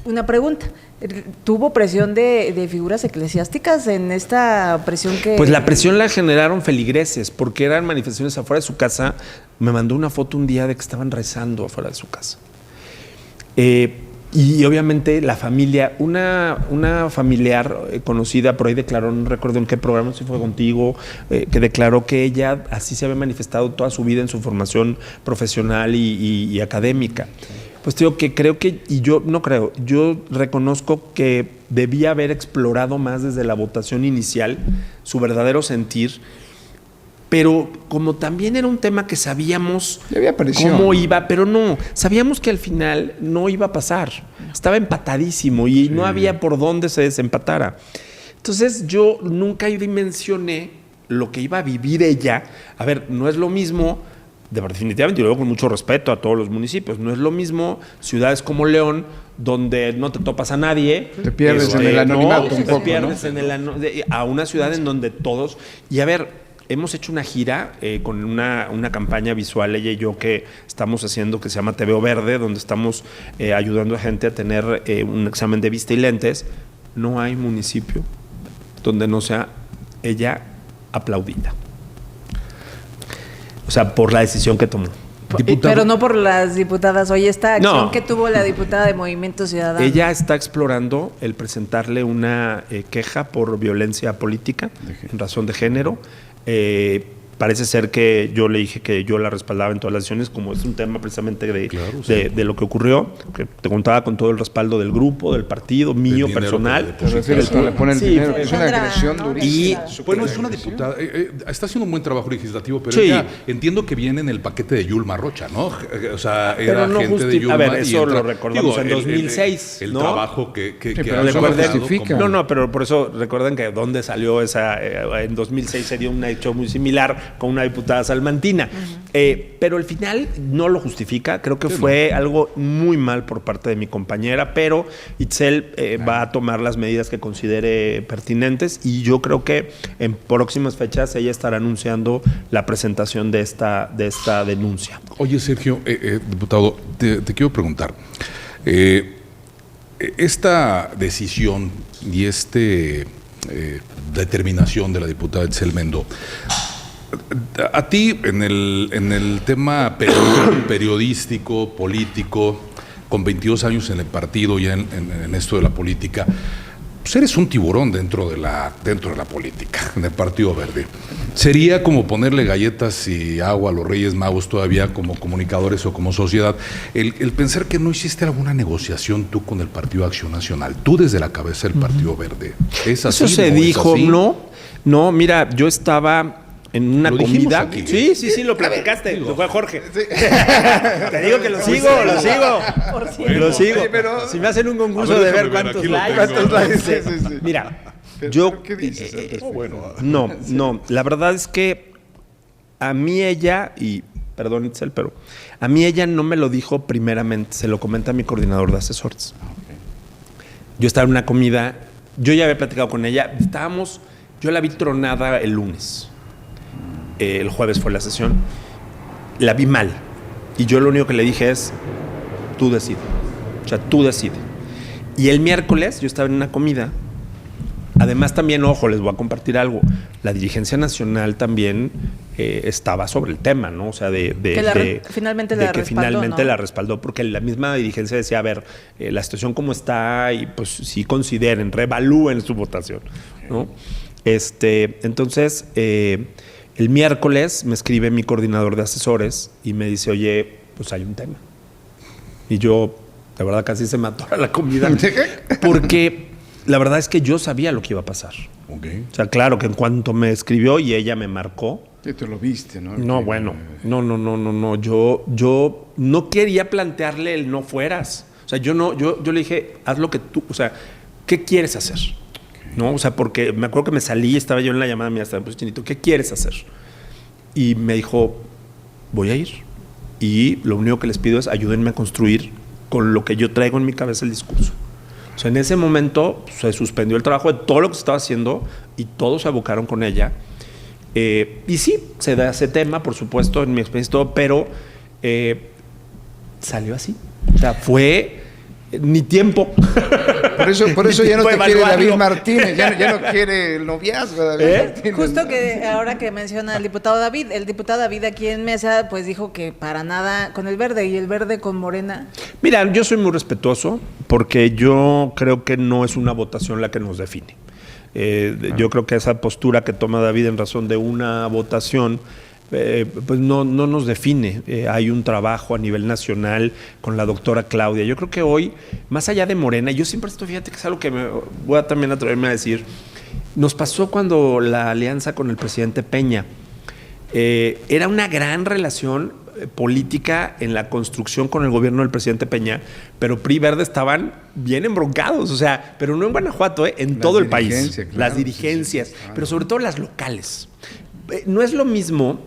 Una pregunta, ¿tuvo presión de figuras eclesiásticas en esta presión que...? Pues la presión la generaron feligreses, porque eran manifestaciones afuera de su casa. Me mandó una foto un día de que estaban rezando afuera de su casa. Y obviamente la familia, una familiar conocida por ahí declaró, no recuerdo en qué programa, si fue contigo, que declaró que ella así se había manifestado toda su vida en su formación profesional y académica. Pues digo que creo que, y yo no creo, yo reconozco que debía haber explorado más desde la votación inicial su verdadero sentir, pero como también era un tema que sabíamos cómo iba, pero no, sabíamos que al final no iba a pasar, estaba empatadísimo y no había por dónde se desempatara. Entonces yo nunca dimensioné lo que iba a vivir ella. A ver, no es lo mismo, definitivamente, y luego con mucho respeto a todos los municipios, no es lo mismo ciudades como León, donde no te topas a nadie. Te pierdes en el anonimato un poco, te pierdes ¿no? A una ciudad en donde todos... Y a ver, hemos hecho una gira con una campaña visual, ella y yo, que estamos haciendo, que se llama TVO Verde, donde estamos ayudando a gente a tener un examen de vista y lentes. no hay municipio donde no sea ella aplaudida. O sea, por la decisión que tomó. Pero no por las diputadas. Oye, esta acción No. que tuvo la diputada de Movimiento Ciudadano. Ella está explorando el presentarle una queja por violencia política en razón de género. Parece ser que yo le dije que yo la respaldaba en todas las acciones, como es un tema precisamente de lo que ocurrió, que te contaba con todo el respaldo del grupo, del partido, mío, personal. Te refieres cuando le ponen Sí, dinero, que es una Sandra, agresión ¿no? durísima. Bueno, es una diputada. Está haciendo un buen trabajo legislativo, pero Sí. ella entiendo que viene en el paquete de Yulma Rocha, ¿no? O sea, era Pero no gente de justi- Yulma. a ver, y eso lo recordamos en el- 2006, El ¿no? trabajo que pero ha eso lo realizado justifica. como- No, pero por eso recuerden que dónde salió esa. En 2006 se dio un hecho muy similar con una diputada salmantina. Pero al final no lo justifica. Creo que fue algo muy mal por parte de mi compañera, pero Itzel va a tomar las medidas que considere pertinentes y yo creo que en próximas fechas ella estará anunciando la presentación de esta denuncia. Oye, Sergio, diputado, te quiero preguntar. Esta decisión y determinación de la diputada Itzel Mendo, a ti en el tema periodístico, político, con 22 años en el partido, ya en esto de la política, pues eres un tiburón dentro de la política, en el Partido Verde. Sería como ponerle galletas y agua a los Reyes Magos todavía como comunicadores o como sociedad, el pensar que no hiciste alguna negociación tú con el Partido Acción Nacional, tú desde la cabeza del Partido Verde. ¿Es así? Eso se ¿No es dijo, así? no, mira, yo estaba en una Lo dijimos comida. aquí. Sí, lo platicaste. Lo fue Jorge. Te digo que lo sigo. Lo sigo. Oye, pero- Si me hacen un concurso A ver, de ver déjame ver, cuántos aquí lo likes. tengo. ¿Cuántos likes? Sí. Mira, Pero, yo. ¿qué dices al respecto? Bueno, No, la verdad es que a mí ella, y perdón Itzel, pero a mí ella no me lo dijo primeramente, se lo comenta mi coordinador de asesores. Yo estaba en una comida, yo ya había platicado con ella, yo la vi tronada el lunes. El jueves fue la sesión. La vi mal. Y yo lo único que le dije es, tú decide. O sea, tú decide. Y el miércoles yo estaba en una comida. Además también, ojo, les voy a compartir algo. La dirigencia nacional también estaba sobre el tema, ¿no? O sea, finalmente de la que respaldó, finalmente ¿no? la respaldó, porque la misma dirigencia decía, a ver, la situación como está y pues sí consideren, reevalúen su votación, ¿no? Entonces, el miércoles me escribe mi coordinador de asesores y me dice, oye, pues hay un tema. Y yo, de verdad, casi se me atora la comida. Porque la verdad es que yo sabía lo que iba a pasar. ok. O sea, claro que en cuanto me escribió y ella me marcó, Sí, tú lo viste, ¿no? no, bueno, no. Yo no quería plantearle el no fueras. O sea, yo le dije, haz lo que tú, o sea, ¿qué quieres hacer? ¿No? O sea, porque me acuerdo que me salí, estaba yo en la llamada mía, estaba pues, Chinito, ¿qué quieres hacer? Y me dijo, voy a ir. Y lo único que les pido es ayúdenme a construir con lo que yo traigo en mi cabeza el discurso. O sea, en ese momento se suspendió el trabajo de todo lo que se estaba haciendo y todos se abocaron con ella. Y sí, se da ese tema, por supuesto, en mi experiencia y todo, pero salió así. O sea, fue ni tiempo. Por eso ya no Fue te quiere evaluarlo. David Martínez, ya no quiere el noviazgo de David Martínez. Justo que ahora que menciona el diputado David aquí en mesa, pues dijo que para nada con el Verde y el Verde con Morena. Mira, yo soy muy respetuoso porque yo creo que no es una votación la que nos define. Yo creo que esa postura que toma David en razón de una votación pues no nos define. Hay un trabajo a nivel nacional con la doctora Claudia. Yo creo que hoy, más allá de Morena, yo siempre estoy, fíjate que es algo que me voy a también atreverme a decir, nos pasó cuando la alianza con el presidente Peña era una gran relación política en la construcción con el gobierno del presidente Peña, pero PRI Verde estaban bien embroncados, o sea, pero no en Guanajuato, en Las todo el país. dirigencias, claro, Las dirigencias, sí, claro. pero sobre todo las locales. No es lo mismo,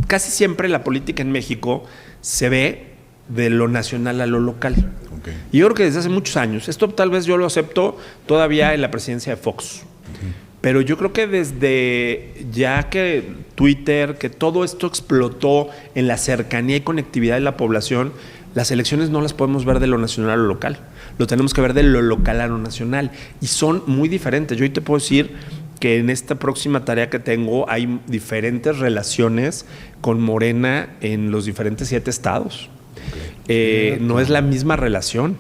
casi siempre la política en México se ve de lo nacional a lo local. Ok. Y yo creo que desde hace muchos años, esto tal vez yo lo acepto todavía en la presidencia de Fox, pero yo creo que desde ya que Twitter, que todo esto explotó en la cercanía y conectividad de la población, las elecciones no las podemos ver de lo nacional a lo local, lo tenemos que ver de lo local a lo nacional, y son muy diferentes. Yo hoy te puedo decir que en esta próxima tarea que tengo hay diferentes relaciones con Morena en los diferentes 7 estados. No es la misma relación.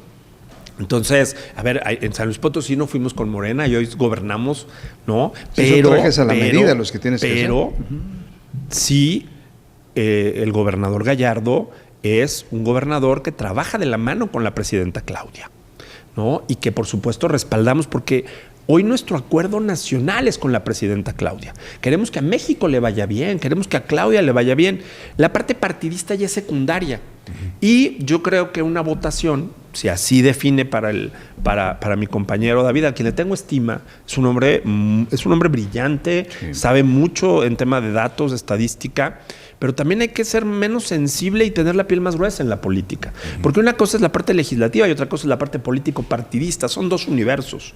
Entonces, a ver, en San Luis Potosí no fuimos con Morena y hoy gobernamos, ¿no? Pero trajes a la medida los que tienes que hacer. Pero sí, el gobernador Gallardo es un gobernador que trabaja de la mano con la presidenta Claudia, ¿no? Y que por supuesto respaldamos, porque hoy nuestro acuerdo nacional es con la presidenta Claudia. Queremos que a México le vaya bien, queremos que a Claudia le vaya bien. La parte partidista ya es secundaria. Y yo creo que una votación, si así define para mi compañero David, a quien le tengo estima, es un hombre brillante, sabe mucho en tema de datos, de estadística, pero también hay que ser menos sensible y tener la piel más gruesa en la política. Porque una cosa es la parte legislativa y otra cosa es la parte político-partidista. Son 2 universos.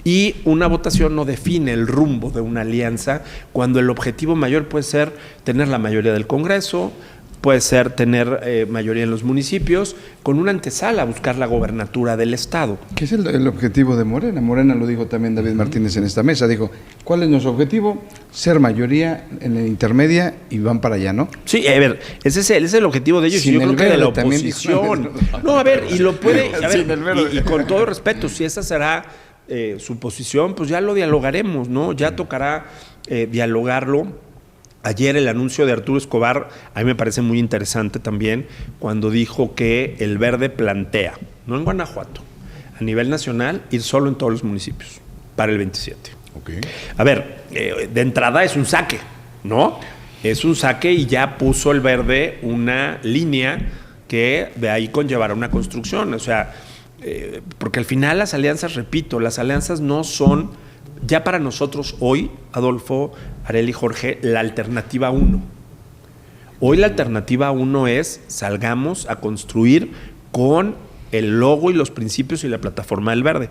Y una votación no define el rumbo de una alianza cuando el objetivo mayor puede ser tener la mayoría del Congreso, puede ser tener mayoría en los municipios, con una antesala a buscar la gobernatura del Estado. ¿Qué es el objetivo de Morena? Morena lo dijo también David Martínez en esta mesa. Dijo, ¿cuál es nuestro objetivo? Ser mayoría en la intermedia y van para allá, ¿no? Sí, a ver, ese es el objetivo de ellos. Sin y yo creo que de la oposición. No, a ver, y lo puede... A ver, y con todo respeto, si esa será su posición, pues ya lo dialogaremos, ¿no? Ya tocará dialogarlo. Ayer el anuncio de Arturo Escobar a mí me parece muy interesante también, cuando dijo que el Verde plantea, no en Guanajuato, a nivel nacional, ir solo en todos los municipios para el 27. Okay. A ver, de entrada es un saque, ¿no? Es un saque y ya puso el Verde una línea que de ahí conllevará una construcción. O sea, porque al final las alianzas, repito, las alianzas no son... Ya para nosotros hoy, Adolfo, Arely y Jorge, la alternativa 1. Hoy la alternativa 1 es salgamos a construir con el logo y los principios y la plataforma del Verde.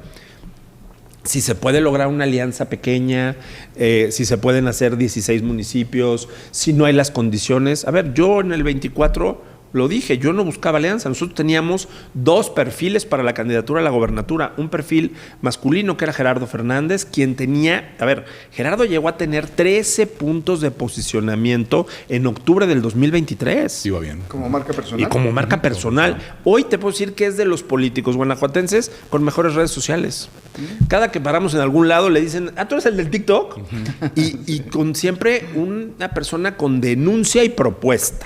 Si se puede lograr una alianza pequeña, si se pueden hacer 16 municipios, si no hay las condiciones. A ver, yo en el 24... Lo dije, yo no buscaba alianza. Nosotros teníamos 2 perfiles para la candidatura a la gobernatura. Un perfil masculino, que era Gerardo Fernández, quien tenía... A ver, Gerardo llegó a tener 13 puntos de posicionamiento en octubre del 2023. Iba bien. Como marca personal. Y como marca personal. Hoy te puedo decir que es de los políticos guanajuatenses con mejores redes sociales. Cada que paramos en algún lado le dicen, tú eres el del TikTok. Y con siempre una persona con denuncia y propuesta,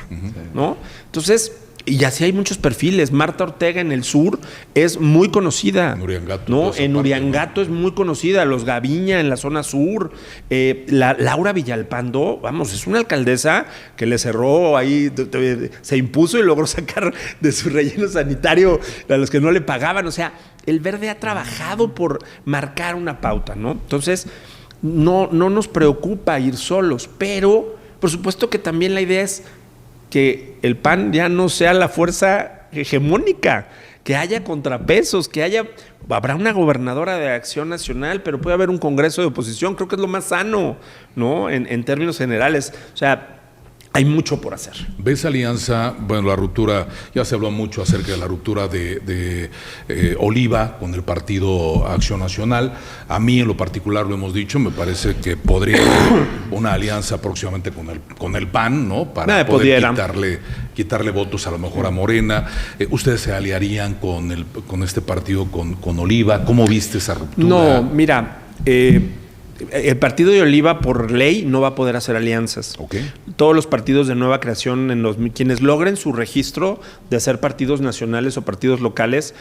¿no? Entonces, y así hay muchos perfiles. Marta Ortega en el sur es muy conocida. En Uriangato. ¿No? En Uriangato es muy conocida. Los Gaviña en la zona sur. Laura Villalpando, vamos, es una alcaldesa que le cerró ahí, se impuso y logró sacar de su relleno sanitario a los que no le pagaban. O sea, el Verde ha trabajado por marcar una pauta, ¿no? Entonces, no nos preocupa ir solos, pero por supuesto que también la idea es que el PAN ya no sea la fuerza hegemónica, que haya contrapesos, habrá una gobernadora de Acción Nacional, pero puede haber un congreso de oposición. Creo que es lo más sano, ¿no? En términos generales. O sea, hay mucho por hacer. ¿Ves alianza? Bueno, la ruptura, ya se habló mucho acerca de la ruptura de Oliva con el partido Acción Nacional. A mí en lo particular, lo hemos dicho, me parece que podría haber una alianza próximamente con el PAN, ¿no? Para poder quitarle votos a lo mejor a Morena. ¿Ustedes se aliarían con este partido, con Oliva? ¿Cómo viste esa ruptura? No, mira, el partido de Oliva, por ley, no va a poder hacer alianzas. Okay. Todos los partidos de nueva creación, quienes logren su registro de ser partidos nacionales o partidos locales,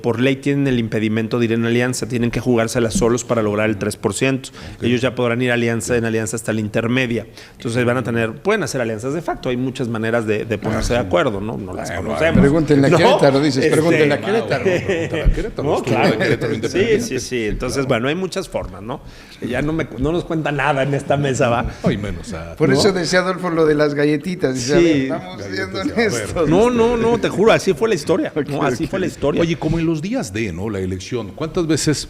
por ley tienen el impedimento de ir en alianza. Tienen que jugárselas solos para lograr el 3%. Okay. Ellos ya podrán ir en alianza hasta la intermedia. Entonces pueden hacer alianzas de facto. Hay muchas maneras de ponerse de acuerdo, ¿no? No las conocemos. Pregúntenle a Querétaro, dices. Pregúntenle a Querétaro. No, claro. Sí. Entonces, bueno, hay muchas formas, ¿no? Ya no nos cuenta nada en esta mesa, ¿va? Ay, menos. Por eso decía Adolfo lo de las galletitas. Dice, sí. Estamos siendo honestos. No, te juro, así fue la historia. Okay, así fue la historia. Oye, como en los días de, ¿no? La elección, ¿cuántas veces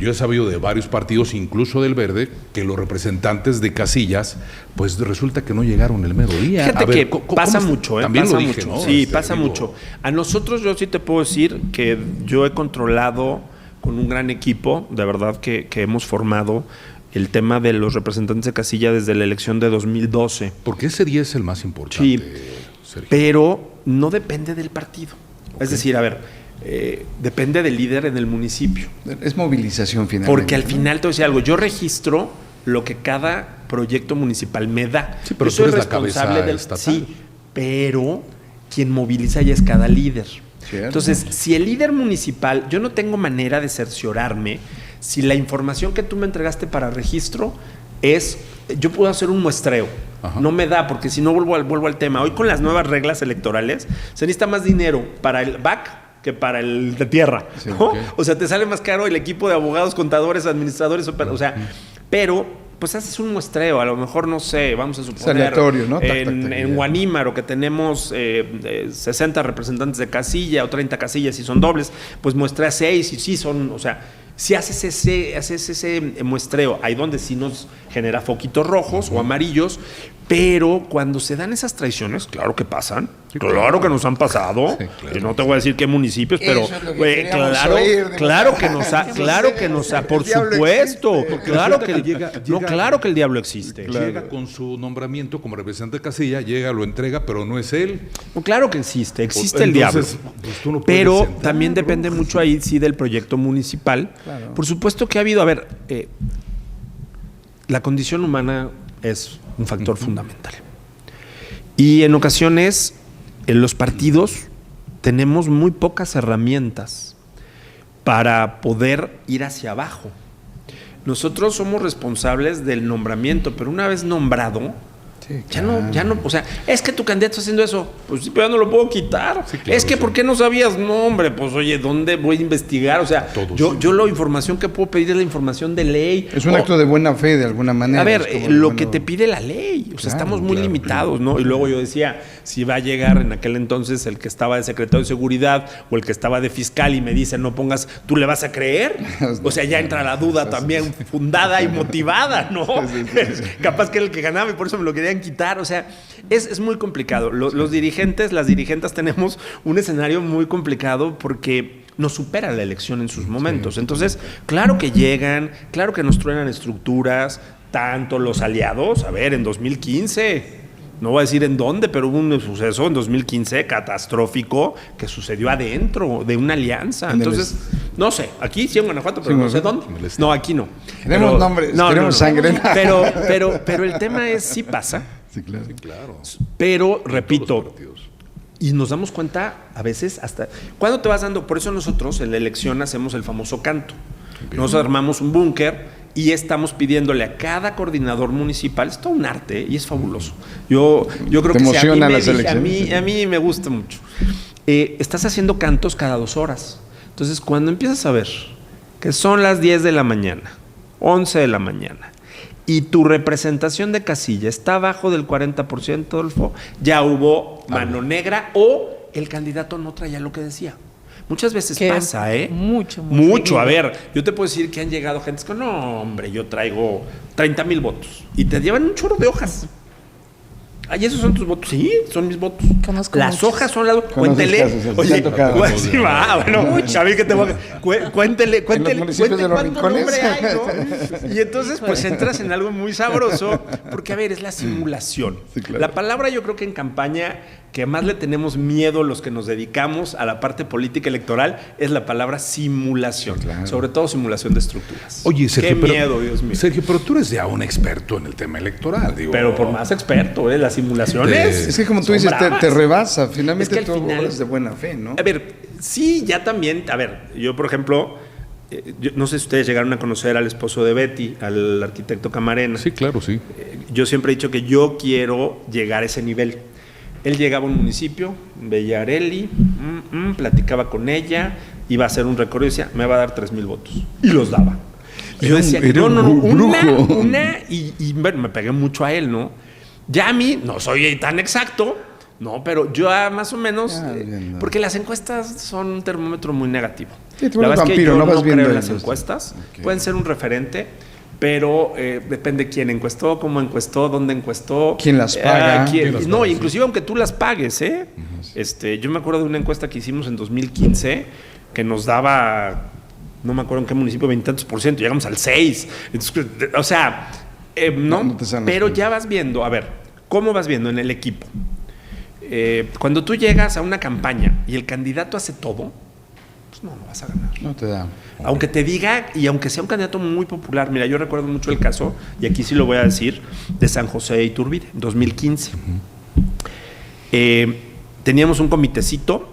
Yo he sabido de varios partidos, incluso del Verde, que los representantes de casillas, pues resulta que no llegaron el mero día. Fíjate que pasa mucho, ¿eh? También pasa lo dije, mucho. ¿no? Sí, pasa mucho. A nosotros yo sí te puedo decir que yo he controlado con un gran equipo, de verdad que hemos formado el tema de los representantes de casilla desde la elección de 2012. Porque ese día es el más importante, Sí, Sergio. pero no depende del partido. Es decir, a ver, depende del líder en el municipio. Es movilización finalmente. Porque al final te voy a decir algo, yo registro lo que cada proyecto municipal me da. Sí, pero yo tú soy eres la responsable cabeza del estatal. Sí, pero quien moviliza ya es cada líder. Cierto. Entonces, si el líder municipal, yo no tengo manera de cerciorarme si la información que tú me entregaste para registro es, yo puedo hacer un muestreo. Ajá. No me da, porque si no vuelvo al tema. Hoy con las nuevas reglas electorales se necesita más dinero para el BAC que para el de tierra, Sí, ¿no? ok. O sea, te sale más caro el equipo de abogados, contadores, administradores, o sea, pero pues haces un muestreo, a lo mejor, no sé, vamos a suponer aleatorio, ¿no? Tac, tac, tac, en ya. Guanímaro, que tenemos 60 representantes de casilla o 30 casillas y son dobles, pues muestra 6 y sí son, o sea, si haces ese muestreo, ahí donde sí nos genera foquitos rojos o amarillos, pero cuando se dan esas traiciones, claro que pasan, Sí, claro claro. que nos han pasado, Sí, claro. y no te voy a decir qué municipios, pero Eso es lo que güey, queríamos claro, oír de claro los- que nos ha, claro que nos ha, por El diablo supuesto, existe. claro que Resulta que llega- claro que el diablo existe. Llega con su nombramiento como representante de casilla, llega, lo entrega, pero no es él. No, claro que existe el Entonces, diablo. pues, tú no puedes Pero entrar, también ¿no? depende mucho ahí, sí, del proyecto municipal. Claro. Por supuesto que ha habido, a ver, la condición humana es un factor fundamental. Y en ocasiones, en los partidos tenemos muy pocas herramientas para poder ir hacia abajo. Nosotros somos responsables del nombramiento, pero una vez nombrado, Sí, ya claro. no, o sea, es que tu candidato está haciendo eso, pues sí, pero ya no lo puedo quitar. Sí, claro, es que, sí. ¿por qué no sabías? No, hombre, pues oye, ¿dónde voy a investigar? O sea, Todo, yo, sí. yo la información que puedo pedir es la información de ley. Es un O- acto de buena fe, de alguna manera. a ver, es como lo bueno, que te pide la ley. O sea, Claro, estamos muy claro, limitados, ¿no? Y luego yo decía, si va a llegar en aquel entonces el que estaba de secretario de seguridad o el que estaba de fiscal y me dice no pongas, ¿tú le vas a creer? O sea, ya entra la duda también fundada y motivada, ¿no? Capaz que era el que ganaba y por eso me lo querían quitar. O sea, es muy complicado. Los dirigentes, las dirigentes tenemos un escenario muy complicado porque nos supera la elección en sus momentos. Entonces, claro que llegan, claro que nos truenan estructuras, tanto los aliados, a ver, en 2015, no voy a decir en dónde, pero hubo un suceso en 2015 catastrófico que sucedió adentro de una alianza. En el Entonces, no sé, aquí sí en Guanajuato, pero Sí, no sé en dónde. el estado. No, aquí no. Queremos nombres, queremos sangre. Pero el tema es, sí pasa, Sí, claro. Claro. pero Todos los repito, partidos. y nos damos cuenta a veces hasta... ¿Cuándo te vas dando? Por eso nosotros en la elección hacemos el famoso canto. Bien. Nos armamos un búnker y estamos pidiéndole a cada coordinador municipal, es todo un arte, ¿eh? Y es fabuloso. Yo creo ¿Te que si a mí, emocionan me las dije, elecciones? a mí me gusta mucho. Estás haciendo cantos cada 2 horas. Entonces, cuando empiezas a ver que son las 10 de la mañana, 11 de la mañana, y tu representación de casilla está abajo del 40%, Adolfo, ya hubo mano negra o el candidato no traía lo que decía. Muchas veces Que pasa, ¿eh? mucho Mucho. A seguido. ver, yo te puedo decir que han llegado gentes con, no, hombre, yo traigo 30,000 votos. Y te llevan un chorro de hojas. Ay, ¿esos son tus votos? Sí, son mis votos. Conozco Las muchos. hojas son las... Conoces Cuéntele. casos, te Oye, han tocado. sí, va, bueno, Xavi, que te voy a... Cuéntele, municipios de los cuánto rincones. nombre hay, ¿no? Y entonces, pues, entras en algo muy sabroso, porque, a ver, es la simulación. Sí, claro. La palabra, yo creo que en campaña que más le tenemos miedo los que nos dedicamos a la parte política electoral es la palabra simulación. Claro. Sobre todo simulación de estructuras. Oye, Sergio, qué miedo, Dios mío. Sergio, pero tú eres ya un experto en el tema electoral, digo. Pero por más experto, ¿eh? Las simulaciones. Es que como tú son dices, te bravas. rebasa. Finalmente Es que al tú final- eres de buena fe, ¿no? A ver, sí, ya también, a ver, yo por ejemplo, yo no sé si ustedes llegaron a conocer al esposo de Betty, al arquitecto Camarena. Sí, claro, sí. Yo siempre he dicho que yo quiero llegar a ese nivel. Él llegaba a un municipio, veía a Areli, platicaba con ella, iba a hacer un recorrido y decía, me va a dar 3,000 votos. Y los daba. Y yo decía, era no, un brujo. una, y bueno, me pegué mucho a él, ¿no? Ya a mí, no soy tan exacto, No, pero yo más o menos, porque las encuestas son un termómetro muy negativo. Sí, tú la eres verdad es que vampiro, yo no vas no viendo creo en las los- encuestas. Ok. Pueden ser un referente, pero depende quién encuestó, cómo encuestó, dónde encuestó. ¿Quién las paga? ¿Quién las no, paga, inclusive aunque tú las pagues, ¿eh? Yo me acuerdo de una encuesta que hicimos en 2015 que nos daba, no me acuerdo en qué municipio, 20%, llegamos al 6%. Entonces, o sea, No te salen las pero cuentas. ya vas viendo, a ver, ¿cómo vas viendo en el equipo? Cuando tú llegas a una campaña y el candidato hace todo, pues no vas a ganar. No te da. Aunque te diga, y aunque sea un candidato muy popular, mira, yo recuerdo mucho el caso, y aquí sí lo voy a decir, de San José de Iturbide, en 2015. Teníamos un comitecito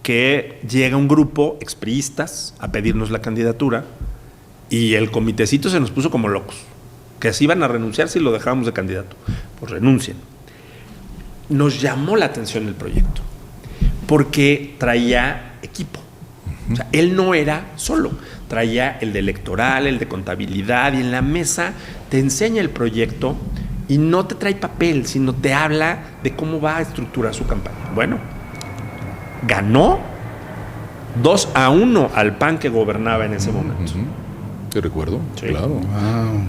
que llega un grupo expriistas a pedirnos la candidatura, y el comitecito se nos puso como locos, que se iban a renunciar si lo dejábamos de candidato. Pues renuncien. Nos llamó la atención el proyecto, porque traía equipo. O sea, él no era solo, traía el de electoral, el de contabilidad, y en la mesa te enseña el proyecto y no te trae papel, sino te habla de cómo va a estructurar su campaña. Bueno, ganó 2-1 al PAN que gobernaba en ese momento. Te recuerdo, Sí. claro. Wow.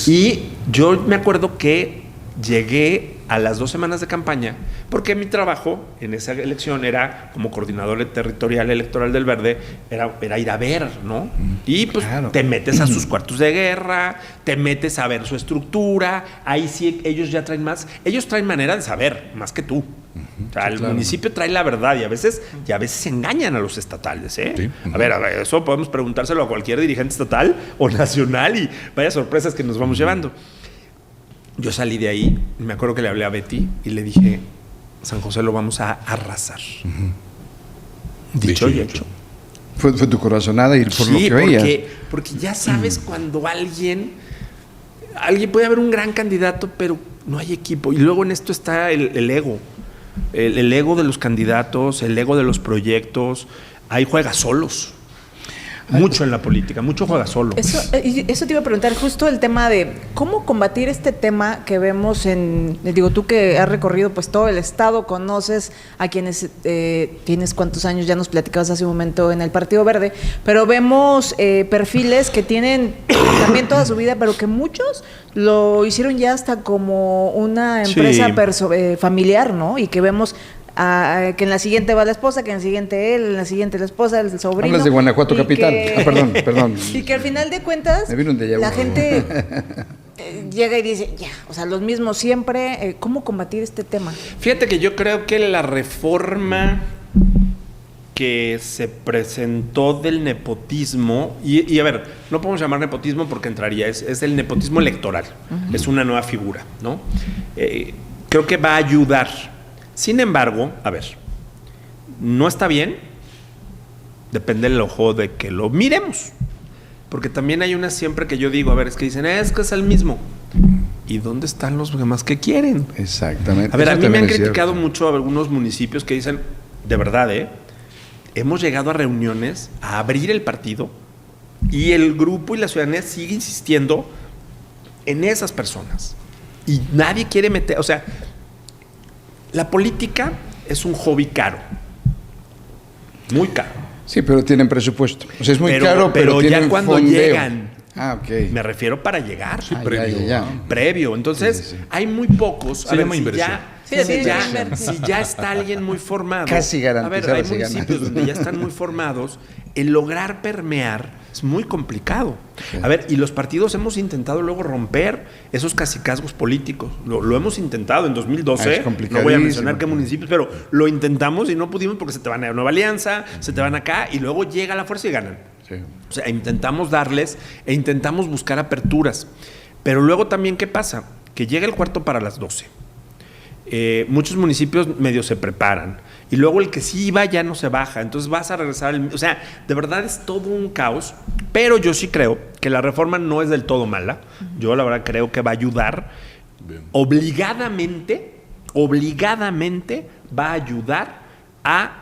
Y yo me acuerdo que llegué a las 2 semanas de campaña, porque mi trabajo en esa elección era como coordinador territorial electoral del Verde, era ir a ver, ¿no? Y pues Claro. te metes a sus cuartos de guerra, te metes a ver su estructura, ahí sí ellos ya traen más, ellos traen manera de saber, más que tú. O sea, el municipio trae la verdad y a veces engañan a los estatales, ¿eh? Sí. A ver, eso podemos preguntárselo a cualquier dirigente estatal o nacional y vaya sorpresas que nos vamos llevando. Yo salí de ahí, me acuerdo que le hablé a Betty y le dije, San José lo vamos a arrasar. Dicho y hecho. Fue tu corazonada y por lo Sí, que veías. porque ya sabes cuando alguien puede haber un gran candidato, pero no hay equipo. Y luego en esto está el ego. El ego de los candidatos, el ego de los proyectos. Ahí juega solos. Mucho en la política, mucho juega solo. Eso te iba a preguntar, justo el tema de cómo combatir este tema que vemos tú que has recorrido pues todo el estado, conoces a quienes tienes cuántos años, ya nos platicabas hace un momento en el Partido Verde, pero vemos perfiles que tienen también toda su vida, pero que muchos lo hicieron ya hasta como una empresa familiar, ¿no? Y que vemos que en la siguiente va la esposa, que en la siguiente él, en la siguiente la esposa, el sobrino. Hablas de Guanajuato y capital. Perdón. Y que al final de cuentas Me vino un déjà vu. la gente llega y dice, ya, o sea, los mismos siempre. ¿Cómo combatir este tema? Fíjate que yo creo que la reforma que se presentó del nepotismo, y a ver, no podemos llamar nepotismo porque entraría, es el nepotismo electoral, es una nueva figura, ¿no? Creo que va a ayudar. Sin embargo, a ver, no está bien, depende del ojo de que lo miremos, porque también hay una siempre que yo digo, a ver, es que dicen, es que es el mismo. ¿Y dónde están los demás que quieren? Exactamente. A ver, Eso a mí me también han es criticado cierto. mucho algunos municipios que dicen, de verdad, hemos llegado a reuniones, a abrir el partido, y el grupo y la ciudadanía sigue insistiendo en esas personas. Y nadie quiere meter, o sea, la política es un hobby caro, muy caro. Sí, pero tienen presupuesto. O sea, es muy Pero- caro, pero pero ya tienen cuando fondeo. llegan. Ah, ok. Me refiero para llegar. Ya. Previo. Entonces, Sí. hay muy pocos. Se llama inversión. Sí, si, sí, ya, inversión. si ya está alguien muy formado. Casi garantizado A ver, hay si gana. municipios donde ya están muy formados. El lograr permear es muy complicado. A ver, y los partidos hemos intentado luego romper esos cacicazgos políticos. Lo hemos intentado en 2012. Es No voy a mencionar complicadísimo. qué municipios, pero lo intentamos y no pudimos porque se te van a Nueva Alianza, se te van acá y luego llega la fuerza y ganan. Sí. O sea, intentamos darles e intentamos buscar aperturas. Pero luego también, ¿qué pasa? Que llega el cuarto para las 12. Muchos municipios medio se preparan. Y luego el que sí iba ya no se baja. Entonces vas a regresar. O sea, de verdad es todo un caos. Pero yo sí creo que la reforma no es del todo mala. Yo la verdad creo que va a ayudar. Bien. Obligadamente va a ayudar a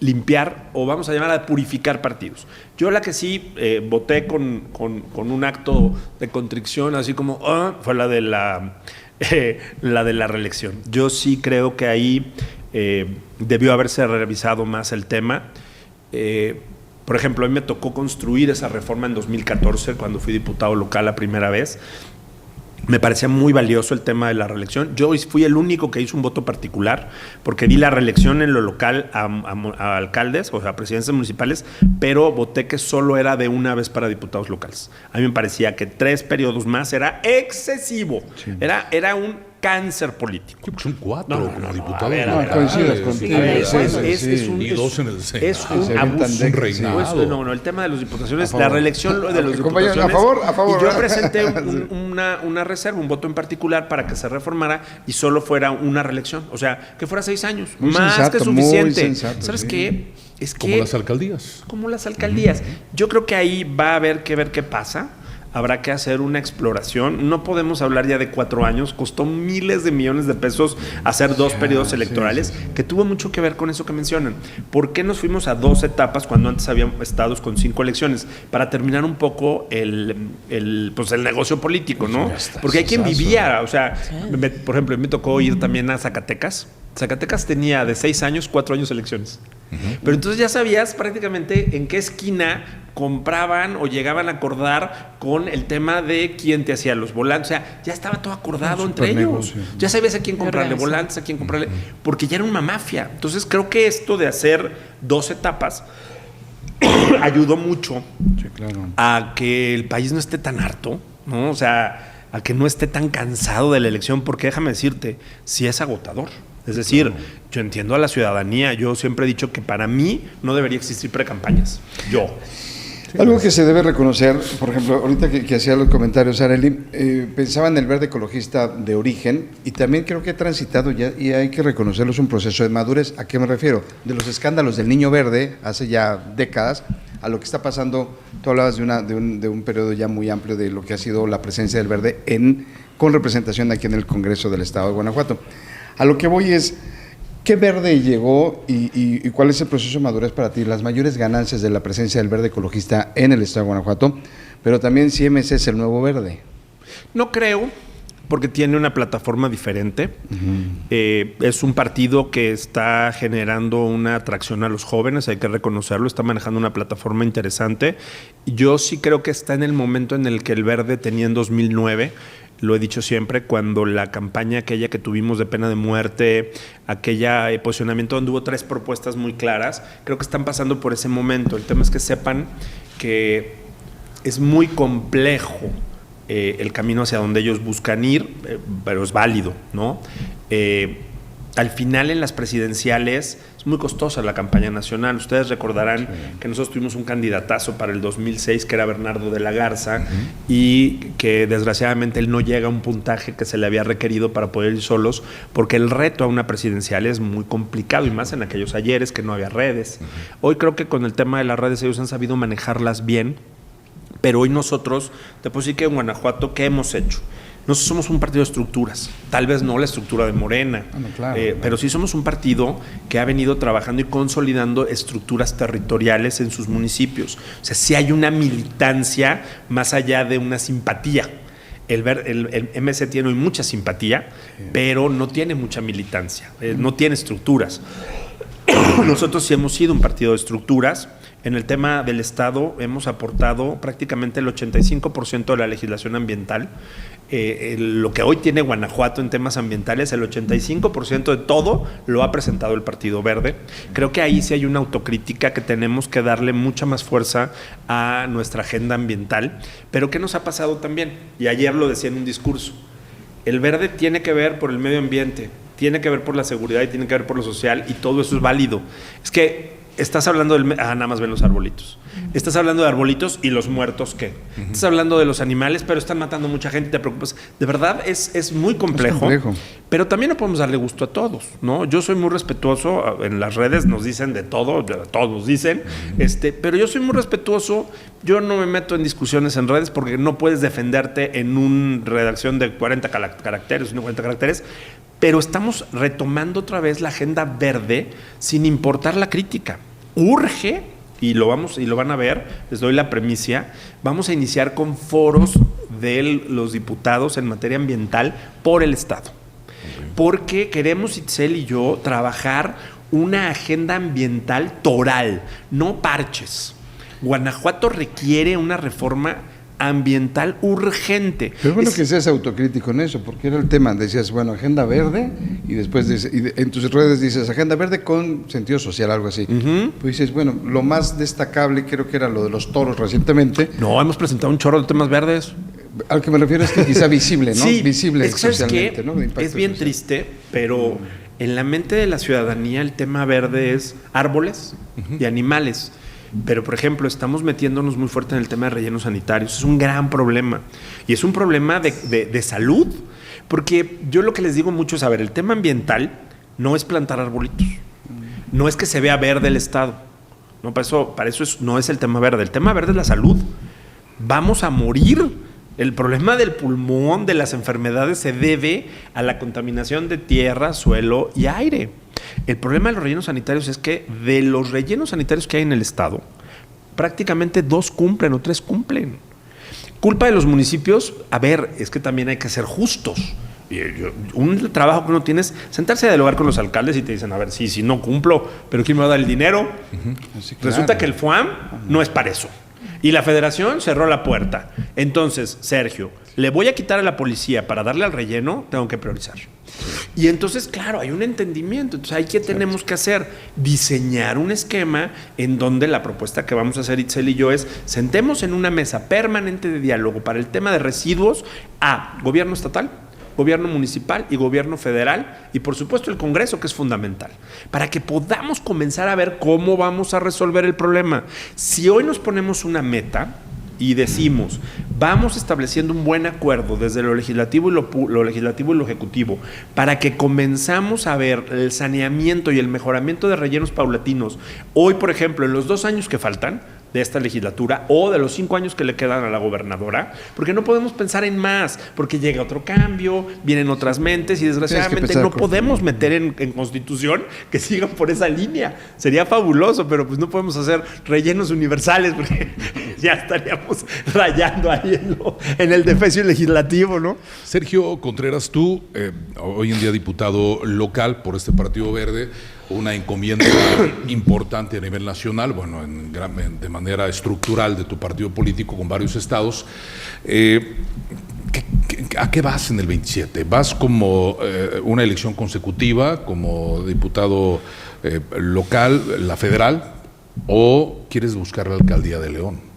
limpiar, o vamos a llamar a purificar partidos. Yo la que sí voté con un acto de contrición, así como fue la de la de la reelección. Yo sí creo que ahí debió haberse revisado más el tema. Por ejemplo, a mí me tocó construir esa reforma en 2014, cuando fui diputado local la primera vez. Me parecía muy valioso el tema de la reelección. Yo fui el único que hizo un voto particular, porque di la reelección en lo local a alcaldes, o sea, a presidencias municipales, pero voté que solo era de una vez para diputados locales. A mí me parecía que 3 periodos más era excesivo. Sí. Era un cáncer político. Sí, pues son 4 como diputados. Coincides contigo. Y 2 en el Senado. Es un abuso, un reinado. No, el tema de las diputaciones, la reelección de los diputaciones. A favor. Y yo presenté una reserva, un voto en particular para que se reformara y solo fuera una reelección. O sea, que fuera 6 años. Muy más sensato, que suficiente. muy sensato, ¿Sabes qué? Es como las alcaldías. Como las alcaldías. Yo creo que ahí va a haber que ver qué pasa. Habrá que hacer una exploración. No podemos hablar ya de 4 años. Costó miles de millones de pesos hacer 2 periodos electorales, que tuvo mucho que ver con eso que mencionan. ¿Por qué nos fuimos a 2 etapas cuando antes había estados con 5 elecciones? Para terminar un poco el negocio político, ¿no? Porque hay quien vivía, o sea, por ejemplo, me tocó ir también a Zacatecas. Zacatecas tenía de 6 años, 4 años elecciones. Pero entonces ya sabías prácticamente en qué esquina compraban o llegaban a acordar con el tema de quién te hacía los volantes. O sea, ya estaba todo acordado entre ellos. Negocio. Ya sabías a quién comprarle volantes, a quién comprarle, porque ya era una mafia. Entonces creo que esto de hacer 2 etapas ayudó mucho a que el país no esté tan harto, ¿no? O sea, a que no esté tan cansado de la elección, porque déjame decirte, sí es agotador. Es decir, yo entiendo a la ciudadanía. Yo siempre he dicho que para mí no debería existir precampañas. Algo que se debe reconocer, por ejemplo, ahorita que hacía los comentarios, Arely, pensaba en el verde ecologista de origen y también creo que ha transitado ya, y hay que reconocerlo, es un proceso de madurez. ¿A qué me refiero? De los escándalos del Niño Verde hace ya décadas a lo que está pasando. Tú hablabas de un periodo ya muy amplio de lo que ha sido la presencia del verde con representación aquí en el Congreso del Estado de Guanajuato. A lo que voy es, ¿qué verde llegó y cuál es el proceso de madurez para ti? Las mayores ganancias de la presencia del verde ecologista en el Estado de Guanajuato, pero también si MC es el nuevo verde. No creo, porque tiene una plataforma diferente. Es un partido que está generando una atracción a los jóvenes, hay que reconocerlo, está manejando una plataforma interesante. Yo sí creo que está en el momento en el que el verde tenía en 2009, lo he dicho siempre, cuando la campaña aquella que tuvimos de pena de muerte, aquella posicionamiento donde hubo 3 propuestas muy claras, creo que están pasando por ese momento. El tema es que sepan que es muy complejo el camino hacia donde ellos buscan ir, pero es válido, ¿no? Al final, en las presidenciales, es muy costosa la campaña nacional. Ustedes recordarán que nosotros tuvimos un candidatazo para el 2006, que era Bernardo de la Garza, y que desgraciadamente él no llega a un puntaje que se le había requerido para poder ir solos, porque el reto a una presidencial es muy complicado, y más en aquellos ayeres que no había redes. Hoy creo que con el tema de las redes ellos han sabido manejarlas bien, pero hoy nosotros, te puedo decir que en Guanajuato, ¿qué hemos hecho? Nosotros somos un partido de estructuras, tal vez no la estructura de Morena, pero sí somos un partido que ha venido trabajando y consolidando estructuras territoriales en sus municipios. O sea, sí hay una militancia más allá de una simpatía. El MC tiene hoy mucha simpatía, pero no tiene mucha militancia, no tiene estructuras. Nosotros sí hemos sido un partido de estructuras. En el tema del Estado hemos aportado prácticamente el 85% de la legislación ambiental. Lo que hoy tiene Guanajuato en temas ambientales, el 85% de todo lo ha presentado el Partido Verde. Creo que ahí sí hay una autocrítica que tenemos que darle mucha más fuerza a nuestra agenda ambiental. Pero ¿qué nos ha pasado también? Y ayer lo decía en un discurso. El verde tiene que ver por el medio ambiente, tiene que ver por la seguridad y tiene que ver por lo social, y todo eso es válido. Es que estás hablando nada más ven los arbolitos. Estás hablando de arbolitos y los muertos, ¿qué? Estás hablando de los animales, pero están matando mucha gente y te preocupas. De verdad es muy complejo, pero también no podemos darle gusto a todos, ¿no? Yo soy muy respetuoso, en las redes nos dicen de todo, todos nos dicen, pero yo soy muy respetuoso. Yo no me meto en discusiones en redes porque no puedes defenderte en una redacción de 40 caracteres, 50 caracteres, pero estamos retomando otra vez la agenda verde sin importar la crítica. Urge, y lo van a ver, les doy la premisa, vamos a iniciar con foros de los diputados en materia ambiental por el Estado. Porque queremos, Itzel y yo, trabajar una agenda ambiental toral, no parches. Guanajuato requiere una reforma ambiental urgente. Pero bueno que seas autocrítico en eso, porque era el tema, decías, bueno, agenda verde, y después en tus redes dices, agenda verde con sentido social, algo así. Pues dices, bueno, lo más destacable creo que era lo de los toros recientemente. No, hemos presentado un chorro de temas verdes. Al que me refiero es que quizá visible, ¿no? Sí, visible es que, ¿sabes socialmente, qué? ¿no? De impacto Es bien social. triste, pero en la mente de la ciudadanía el tema verde es árboles y animales. Pero, por ejemplo, estamos metiéndonos muy fuerte en el tema de rellenos sanitarios. Es un gran problema. Y es un problema de salud. Porque yo lo que les digo mucho es, a ver, el tema ambiental no es plantar arbolitos. No es que se vea verde el estado. No, para eso no es el tema verde. El tema verde es la salud. Vamos a morir. El problema del pulmón, de las enfermedades, se debe a la contaminación de tierra, suelo y aire. El problema de los rellenos sanitarios es que de los rellenos sanitarios que hay en el estado, prácticamente 2 cumplen o 3 cumplen. Culpa de los municipios, a ver, es que también hay que ser justos. Un trabajo que uno tiene es sentarse a dialogar con los alcaldes y te dicen, a ver, sí, no cumplo, pero ¿quién me va a dar el dinero? Sí, claro. Resulta que el FUAM no es para eso. Y la federación cerró la puerta. Entonces, Sergio, le voy a quitar a la policía para darle al relleno, tengo que priorizar. Y entonces, claro, hay un entendimiento. Entonces, ¿ahí qué tenemos que hacer? Diseñar un esquema en donde la propuesta que vamos a hacer Itzel y yo es, sentemos en una mesa permanente de diálogo para el tema de residuos a gobierno estatal, gobierno municipal y gobierno federal y por supuesto el Congreso, que es fundamental, para que podamos comenzar a ver cómo vamos a resolver el problema. Si hoy nos ponemos una meta y decimos, vamos estableciendo un buen acuerdo desde lo legislativo y lo legislativo y lo ejecutivo, para que comenzamos a ver el saneamiento y el mejoramiento de rellenos paulatinos, hoy, por ejemplo, en los 2 años que faltan de esta legislatura o de los 5 años que le quedan a la gobernadora, porque no podemos pensar en más, porque llega otro cambio, vienen otras mentes y desgraciadamente no podemos meter en Constitución que sigan por esa línea. Sería fabuloso, pero pues no podemos hacer rellenos universales porque ya estaríamos rayando ahí en el defecio legislativo, ¿no? Sergio Contreras, tú, hoy en día diputado local por este Partido Verde, una encomienda importante a nivel nacional, bueno, de manera estructural de tu partido político con varios estados. ¿A qué vas en el 27? ¿Vas como una elección consecutiva, como diputado local, la federal, o quieres buscar la alcaldía de León?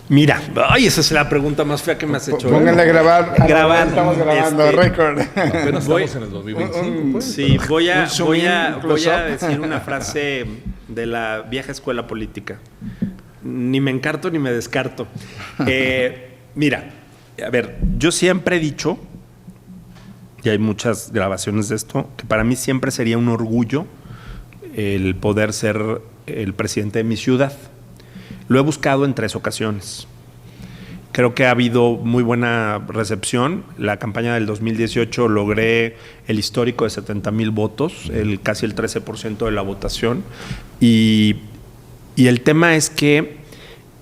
Mira, esa es la pregunta más fea que me has hecho. Pónganle a grabar. Grabar. Estamos grabando, récord. Apenas estamos en el 2025. Pues. Sí, voy a decir una frase de la vieja escuela política. Ni me encarto ni me descarto. Mira, a ver, yo siempre he dicho, y hay muchas grabaciones de esto, que para mí siempre sería un orgullo el poder ser el presidente de mi ciudad. Lo he buscado en 3 ocasiones. Creo que ha habido muy buena recepción. La campaña del 2018 logré el histórico de 70,000 votos, casi el 13% de la votación. Y el tema es que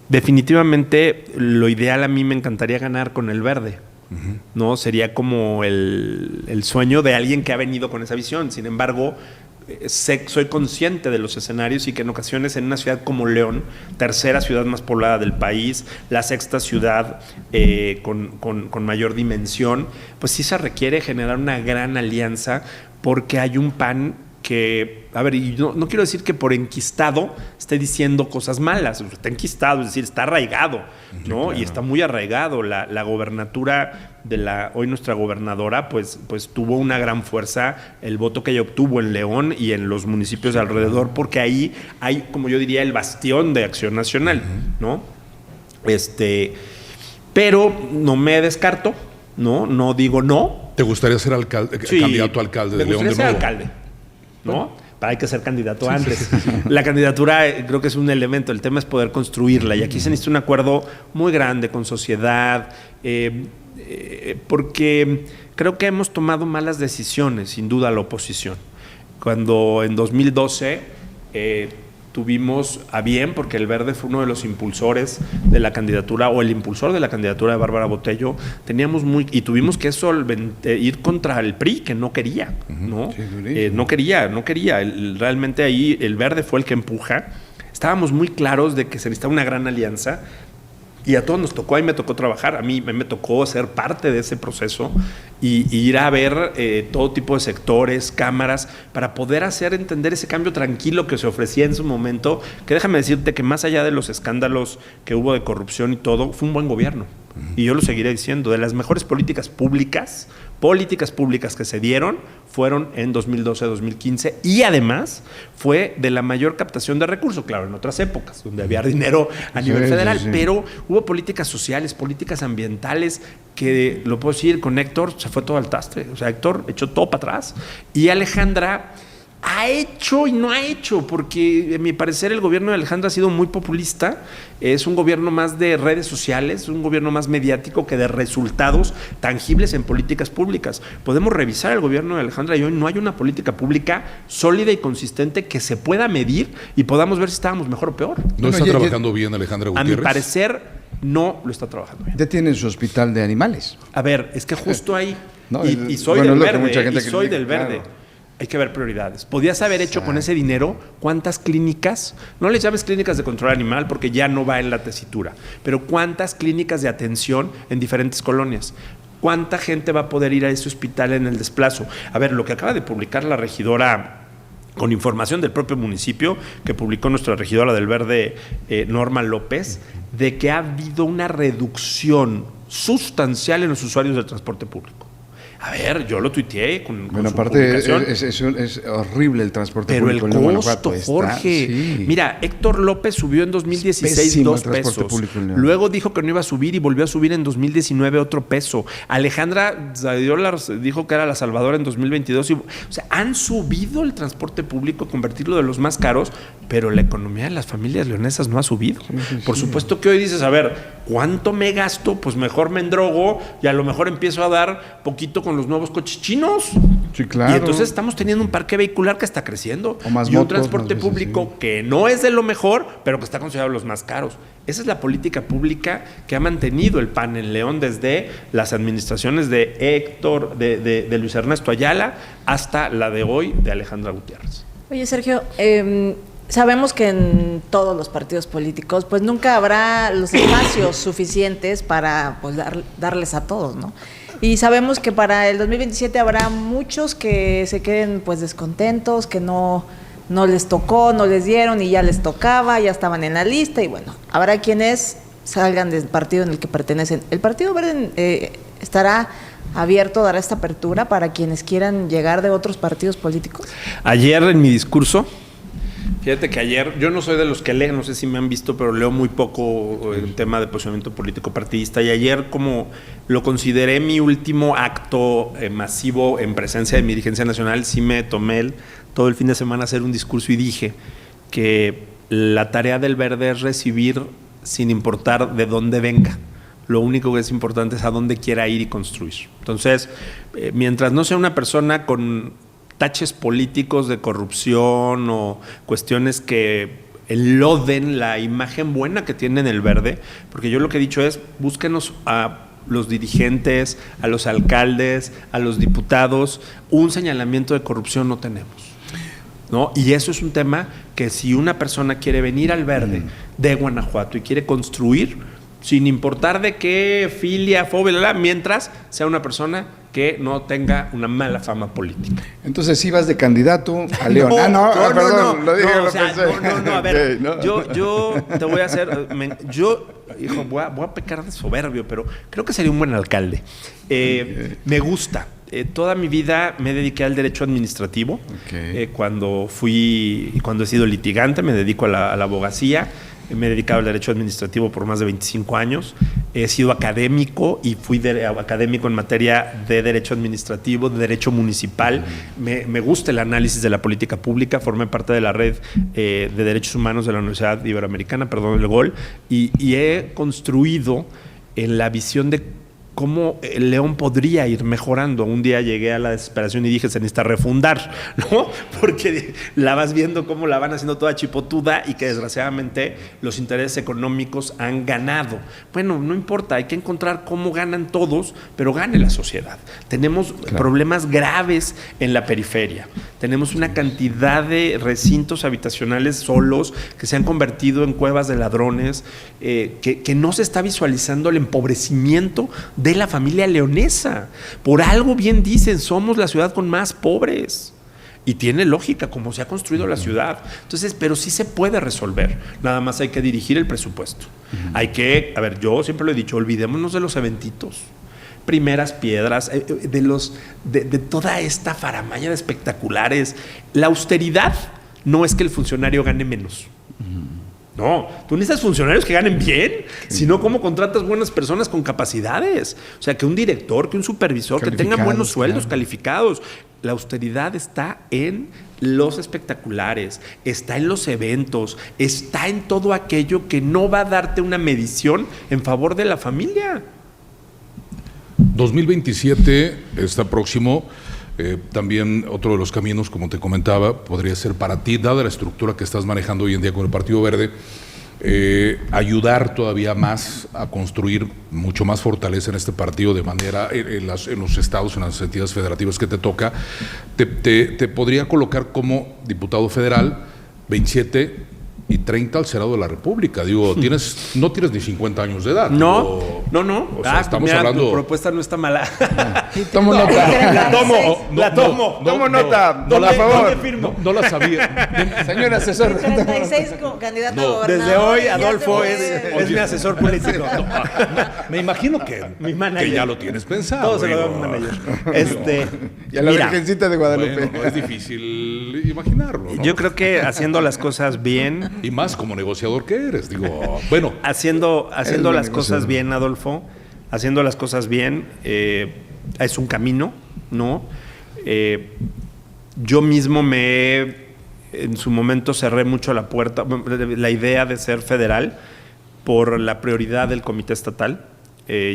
definitivamente lo ideal a mí me encantaría ganar con el verde. ¿No? Sería como el sueño de alguien que ha venido con esa visión. Sin embargo, soy consciente de los escenarios y que en ocasiones en una ciudad como León, tercera ciudad más poblada del país, la 6ª ciudad con mayor dimensión, pues sí se requiere generar una gran alianza porque hay un PAN que, a ver, y no quiero decir que por enquistado esté diciendo cosas malas, está enquistado, es decir, está arraigado, ¿no? Claro. Y está muy arraigado. La gobernatura de hoy nuestra gobernadora, pues tuvo una gran fuerza, el voto que ella obtuvo en León y en los municipios de alrededor, porque ahí hay, como yo diría, el bastión de Acción Nacional, ¿no? Pero no me descarto, no digo no. ¿Te gustaría ser candidato a alcalde de León de nuevo? Ser alcalde, ¿no? Hay que ser candidato antes. La candidatura creo que es un elemento, el tema es poder construirla y aquí se necesita un acuerdo muy grande con sociedad, porque creo que hemos tomado malas decisiones, sin duda la oposición. Cuando en 2012 tuvimos a bien, porque el Verde fue uno de los impulsores de la candidatura, o el impulsor de la candidatura de Bárbara Botello, y tuvimos que ir contra el PRI, que no quería, ¿no? Sí, no quería. Realmente ahí el Verde fue el que empuja. Estábamos muy claros de que se necesitaba una gran alianza. Y a todos nos tocó, a mí me tocó trabajar, a mí me tocó ser parte de ese proceso y ir a ver todo tipo de sectores, cámaras, para poder hacer entender ese cambio tranquilo que se ofrecía en su momento, que déjame decirte que más allá de los escándalos que hubo de corrupción y todo, fue un buen gobierno. Y yo lo seguiré diciendo, de las mejores políticas públicas que se dieron fueron en 2012-2015 y además fue de la mayor captación de recursos, claro, en otras épocas, donde había dinero a nivel federal, pero hubo políticas sociales, políticas ambientales, que lo puedo decir, con Héctor se fue todo al tastre, o sea, Héctor echó todo para atrás y Alejandra ha hecho y no ha hecho, porque a mi parecer el gobierno de Alejandra ha sido muy populista, es un gobierno más de redes sociales, un gobierno más mediático que de resultados tangibles en políticas públicas. Podemos revisar el gobierno de Alejandra y hoy no hay una política pública sólida y consistente que se pueda medir y podamos ver si estábamos mejor o peor. ¿No está trabajando bien Alejandra Gutiérrez? A mi parecer no lo está trabajando bien. Ya tiene su hospital de animales. A ver, es que justo ahí, no, y soy bueno, del Verde, Verde. Claro. Hay que ver prioridades. Podías haber hecho con ese dinero cuántas clínicas, no les llames clínicas de control animal porque ya no va en la tesitura, pero cuántas clínicas de atención en diferentes colonias. ¿Cuánta gente va a poder ir a ese hospital en el desplazo? A ver, lo que acaba de publicar la regidora, con información del propio municipio, que publicó nuestra regidora del Verde, Norma López, de que ha habido una reducción sustancial en los usuarios del transporte público. A ver, yo lo tuiteé con bueno, su aparte publicación. Es horrible el transporte pero público. Pero el costo, Jorge. Sí. Mira, Héctor López subió en 2016 2 pesos. Luego dijo que no iba a subir y volvió a subir en 2019 otro peso. Alejandra Zadiola dijo que era la salvadora en 2022. O sea, han subido el transporte público, convertirlo de los más caros, pero la economía de las familias leonesas no ha subido. Por supuesto que hoy dices, a ver, ¿cuánto me gasto? Pues mejor me endrogo y a lo mejor empiezo a dar poquito con los nuevos coches chinos. Sí, claro. Y entonces estamos teniendo un parque vehicular que está creciendo. O más y un motos, transporte público que no es de lo mejor, pero que está considerado los más caros. Esa es la política pública que ha mantenido el PAN en León desde las administraciones de Héctor, de Luis Ernesto Ayala, hasta la de hoy de Alejandra Gutiérrez. Oye, Sergio, sabemos que en todos los partidos políticos pues nunca habrá los espacios suficientes para pues, darles a todos, ¿no? Y sabemos que para el 2027 habrá muchos que se queden pues descontentos, que no les tocó, no les dieron y ya les tocaba, ya estaban en la lista y bueno, habrá quienes salgan del partido en el que pertenecen. ¿El Partido Verde estará abierto, dará esta apertura para quienes quieran llegar de otros partidos políticos? Ayer en mi discurso, fíjate que ayer, yo no soy de los que leen, no sé si me han visto, pero leo muy poco en tema de posicionamiento político partidista y ayer como lo consideré mi último acto masivo en presencia de mi dirigencia nacional, sí me tomé todo el fin de semana a hacer un discurso y dije que la tarea del Verde es recibir sin importar de dónde venga. Lo único que es importante es a dónde quiera ir y construir. Entonces, mientras no sea una persona con taches políticos de corrupción o cuestiones que enloden la imagen buena que tiene el Verde, porque yo lo que he dicho es, búsquenos a los dirigentes, a los alcaldes, a los diputados, un señalamiento de corrupción no tenemos, ¿no? Y eso es un tema que si una persona quiere venir al Verde de Guanajuato y quiere construir, sin importar de qué filia, fobia, mientras sea una persona que no tenga una mala fama política. Entonces, si vas de candidato a León. Perdón, lo dije, lo pensé. A ver, okay, yo te voy a hacer, hijo, voy a pecar de soberbio, pero creo que sería un buen alcalde. Me gusta. Toda mi vida me dediqué al derecho administrativo. Okay. Cuando he sido litigante, me dedico a la abogacía. Me he dedicado al derecho administrativo por más de 25 años. He sido académico y fui académico en materia de derecho administrativo, de derecho municipal. Me gusta el análisis de la política pública. Formé parte de la red de derechos humanos de la Universidad Iberoamericana, el GOL, y he construido en la visión de cómo el León podría ir mejorando. Un día llegué a la desesperación y dije, se necesita refundar, ¿no? Porque la vas viendo cómo la van haciendo toda chipotuda y que desgraciadamente los intereses económicos han ganado. Bueno, no importa, hay que encontrar cómo ganan todos, pero gane la sociedad. Tenemos problemas graves en la periferia. Tenemos una cantidad de recintos habitacionales solos que se han convertido en cuevas de ladrones, que no se está visualizando el empobrecimiento de la familia leonesa. Por algo bien dicen, somos la ciudad con más pobres. Y tiene lógica como se ha construido la ciudad. Entonces, pero sí se puede resolver. Nada más hay que dirigir el presupuesto. Hay que, yo siempre lo he dicho, olvidémonos de los eventitos. Primeras piedras, de toda esta faramalla de espectaculares. La austeridad no es que el funcionario gane menos. No, tú necesitas funcionarios que ganen bien, si no, ¿cómo contratas buenas personas con capacidades? O sea, que un director, que un supervisor, que tengan buenos sueldos, calificados. La austeridad está en los espectaculares, está en los eventos, está en todo aquello que no va a darte una medición en favor de la familia. 2027 está próximo. También otro de los caminos, como te comentaba, podría ser para ti, dada la estructura que estás manejando hoy en día con el Partido Verde, ayudar todavía más a construir mucho más fortaleza en este partido de manera en los estados, en las entidades federativas que te toca. Te podría colocar como diputado federal 27 y 30 al Senado de la República. Digo, no tienes ni 50 años de edad. No. O sea, estamos hablando... Tu propuesta no está mala. Tomo nota. La tomo. Tomo nota, por favor. No la sabía. Señor asesor. 36 candidato a gobernador. Desde hoy, Adolfo es mi asesor político. Me imagino que ya lo tienes pensado. Todo se lo da a un manager. Y a la Virgencita de Guadalupe. Bueno, no es difícil imaginarlo, ¿no? Yo creo que haciendo las cosas bien... Y más como negociador que eres, digo, bueno. Haciendo las cosas bien, Adolfo, haciendo las cosas bien, es un camino, ¿no? Yo mismo en su momento cerré mucho la puerta, la idea de ser federal por la prioridad del comité estatal.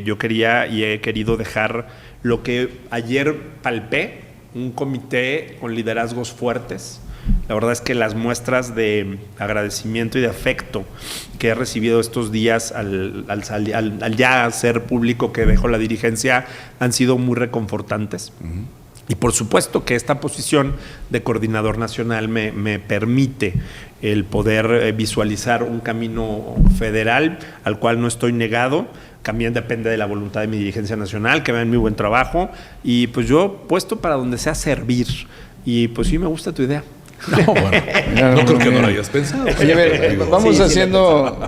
Yo quería y he querido dejar lo que ayer palpé, un comité con liderazgos fuertes. La verdad es que las muestras de agradecimiento y de afecto que he recibido estos días al ya ser público que dejó la dirigencia han sido muy reconfortantes. Y por supuesto que esta posición de coordinador nacional me permite el poder visualizar un camino federal al cual no estoy negado. También depende de la voluntad de mi dirigencia nacional, que vean mi buen trabajo. Y pues yo puesto para donde sea servir. Y pues sí me gusta tu idea. No, bueno, no creo que no lo hayas pensado. Oye, a ver, vamos haciendo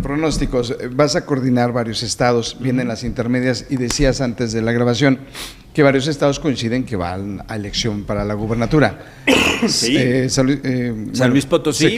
pronósticos. Vas a coordinar varios estados, vienen las intermedias y decías antes de la grabación que varios estados coinciden que van a elección para la gubernatura. Sí. San Luis Potosí.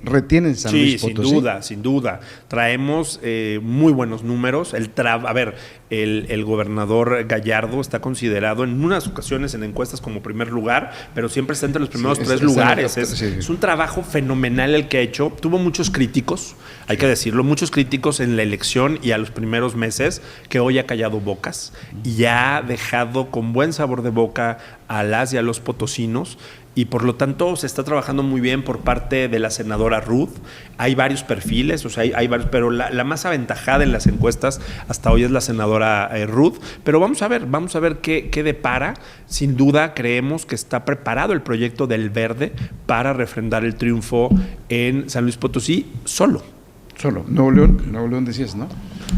Retienen San Luis Potosí. Sin duda. Traemos muy buenos números. El gobernador Gallardo está considerado en unas ocasiones en encuestas como primer lugar, pero siempre está entre los primeros tres lugares. Es un trabajo fenomenal el que ha hecho. Tuvo muchos críticos, hay que decirlo, muchos críticos en la elección y a los primeros meses, que hoy ha callado bocas y ha dejado con buen sabor de boca a las y a los potosinos. Y por lo tanto se está trabajando muy bien por parte de la senadora Ruth. Hay varios perfiles, o sea, hay varios, pero la más aventajada en las encuestas hasta hoy es la senadora Ruth. Pero vamos a ver qué depara. Sin duda creemos que está preparado el proyecto del Verde para refrendar el triunfo en San Luis Potosí solo. Nuevo León decías, ¿no?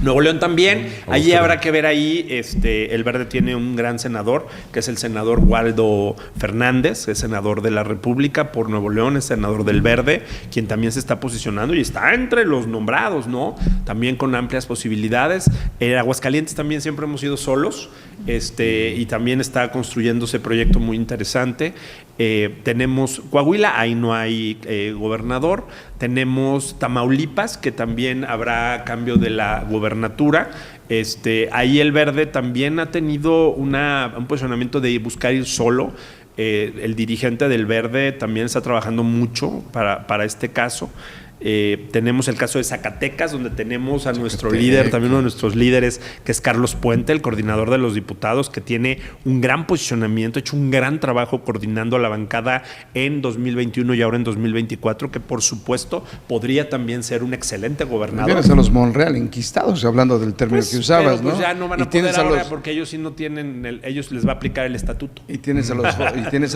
Nuevo León también. Allí habrá que ver el Verde tiene un gran senador, que es el senador Waldo Fernández, es senador de la República por Nuevo León, es senador del Verde, quien también se está posicionando y está entre los nombrados, ¿no? También con amplias posibilidades. En Aguascalientes también siempre hemos ido solos, y también está construyéndose proyecto muy interesante. Tenemos Coahuila, ahí no hay gobernador. Tenemos Tamaulipas, que también habrá cambio de la gobernatura. Ahí el Verde también ha tenido un posicionamiento de buscar ir solo. El dirigente del Verde también está trabajando mucho para este caso. Tenemos el caso de Zacatecas, donde tenemos a nuestro líder, también uno de nuestros líderes, que es Carlos Puente, el coordinador de los diputados, que tiene un gran posicionamiento, ha hecho un gran trabajo coordinando a la bancada en 2021 y ahora en 2024, que por supuesto podría también ser un excelente gobernador. Tienes a los Monreal enquistados, hablando del término que usabas, pero, ¿no? Ya no van a poder ahora porque ellos sí no tienen, ellos les va a aplicar el estatuto. Y tienes a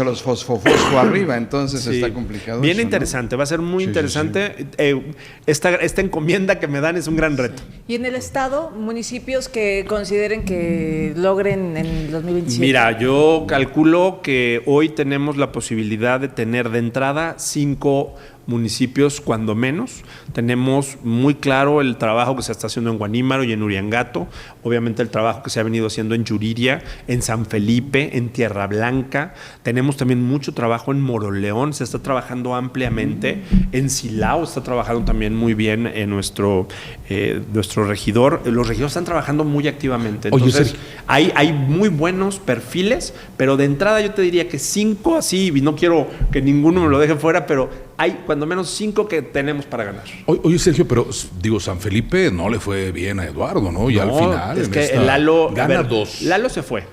los fosfo arriba, entonces está complicado. Bien eso, interesante, ¿no? Va a ser muy interesante. Sí. Esta encomienda que me dan es un gran reto. ¿Y en el estado, municipios que consideren que logren en 2027? Mira, yo calculo que hoy tenemos la posibilidad de tener de entrada 5 municipios, cuando menos. Tenemos muy claro el trabajo que se está haciendo en Guanímaro y en Uriangato, obviamente el trabajo que se ha venido haciendo en Yuriria, en San Felipe, en Tierra Blanca. Tenemos también mucho trabajo en Moroleón, se está trabajando ampliamente. En Silao está trabajando también muy bien nuestro regidor. Los regidores están trabajando muy activamente. Entonces, hay muy buenos perfiles, pero de entrada yo te diría que 5 así, y no quiero que ninguno me lo deje fuera, pero hay cuando menos 5 que tenemos para ganar. Oye, Sergio, pero digo, San Felipe no le fue bien a Eduardo, ¿no? Y al final es que Lalo gana 2. Lalo se fue.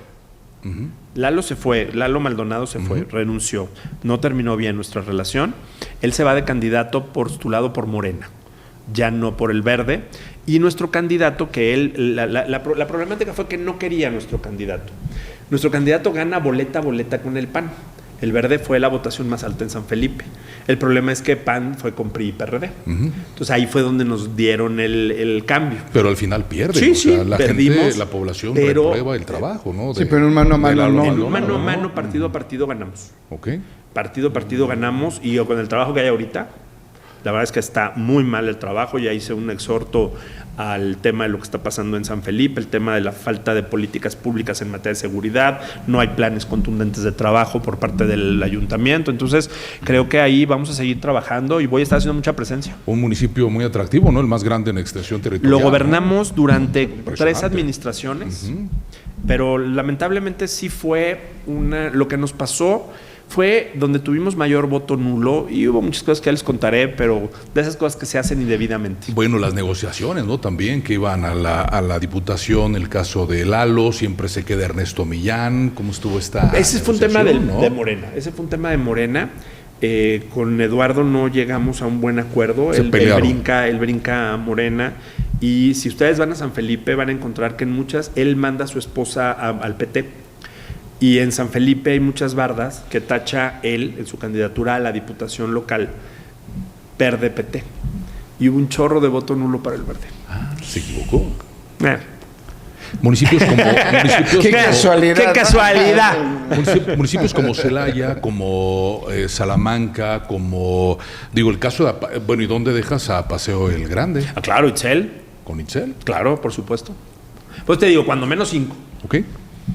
Lalo se fue, Lalo Maldonado se fue, renunció. No terminó bien nuestra relación. Él se va de candidato postulado por Morena, ya no por el Verde. Y nuestro candidato, que él, la problemática fue que no quería nuestro candidato. Nuestro candidato gana boleta con el PAN. El Verde fue la votación más alta en San Felipe. El problema es que PAN fue con PRI y PRD. Entonces ahí fue donde nos dieron el cambio. Pero al final pierde. Sí, sí, perdimos, gente, la población reprueba el trabajo, ¿no? Sí, pero en un mano a mano no. En un mano a mano, partido a partido ganamos. Ok. Partido a partido ganamos, y con el trabajo que hay ahorita, la verdad es que está muy mal el trabajo. Ya hice un exhorto al tema de lo que está pasando en San Felipe, el tema de la falta de políticas públicas en materia de seguridad, no hay planes contundentes de trabajo por parte del ayuntamiento. Entonces creo que ahí vamos a seguir trabajando y voy a estar haciendo mucha presencia. Un municipio muy atractivo, ¿no? El más grande en extensión territorial. Lo gobernamos, ¿no? Durante 3 administraciones, pero lamentablemente sí fue lo que nos pasó fue donde tuvimos mayor voto nulo, y hubo muchas cosas que ya les contaré, pero de esas cosas que se hacen indebidamente. Bueno, las negociaciones, ¿no? También que iban a la diputación, el caso de Lalo, siempre se queda Ernesto Millán. ¿Cómo estuvo esta Ese fue un tema de Morena. Ese fue un tema de Morena. Con Eduardo no llegamos a un buen acuerdo. Él brinca a Morena. Y si ustedes van a San Felipe, van a encontrar que en muchas él manda a su esposa al PT. Y en San Felipe hay muchas bardas que tacha él en su candidatura a la diputación local, Verde PT. Y hubo un chorro de voto nulo para el Verde. ¿Se equivocó? Municipios como... ¡Qué casualidad! Municipios como Celaya, como Salamanca, como... Digo, el caso de... Bueno, ¿y dónde dejas a Paseo el Grande? Claro, Itzel. ¿Con Itzel? Claro, por supuesto. Pues te digo, cuando menos 5. Ok.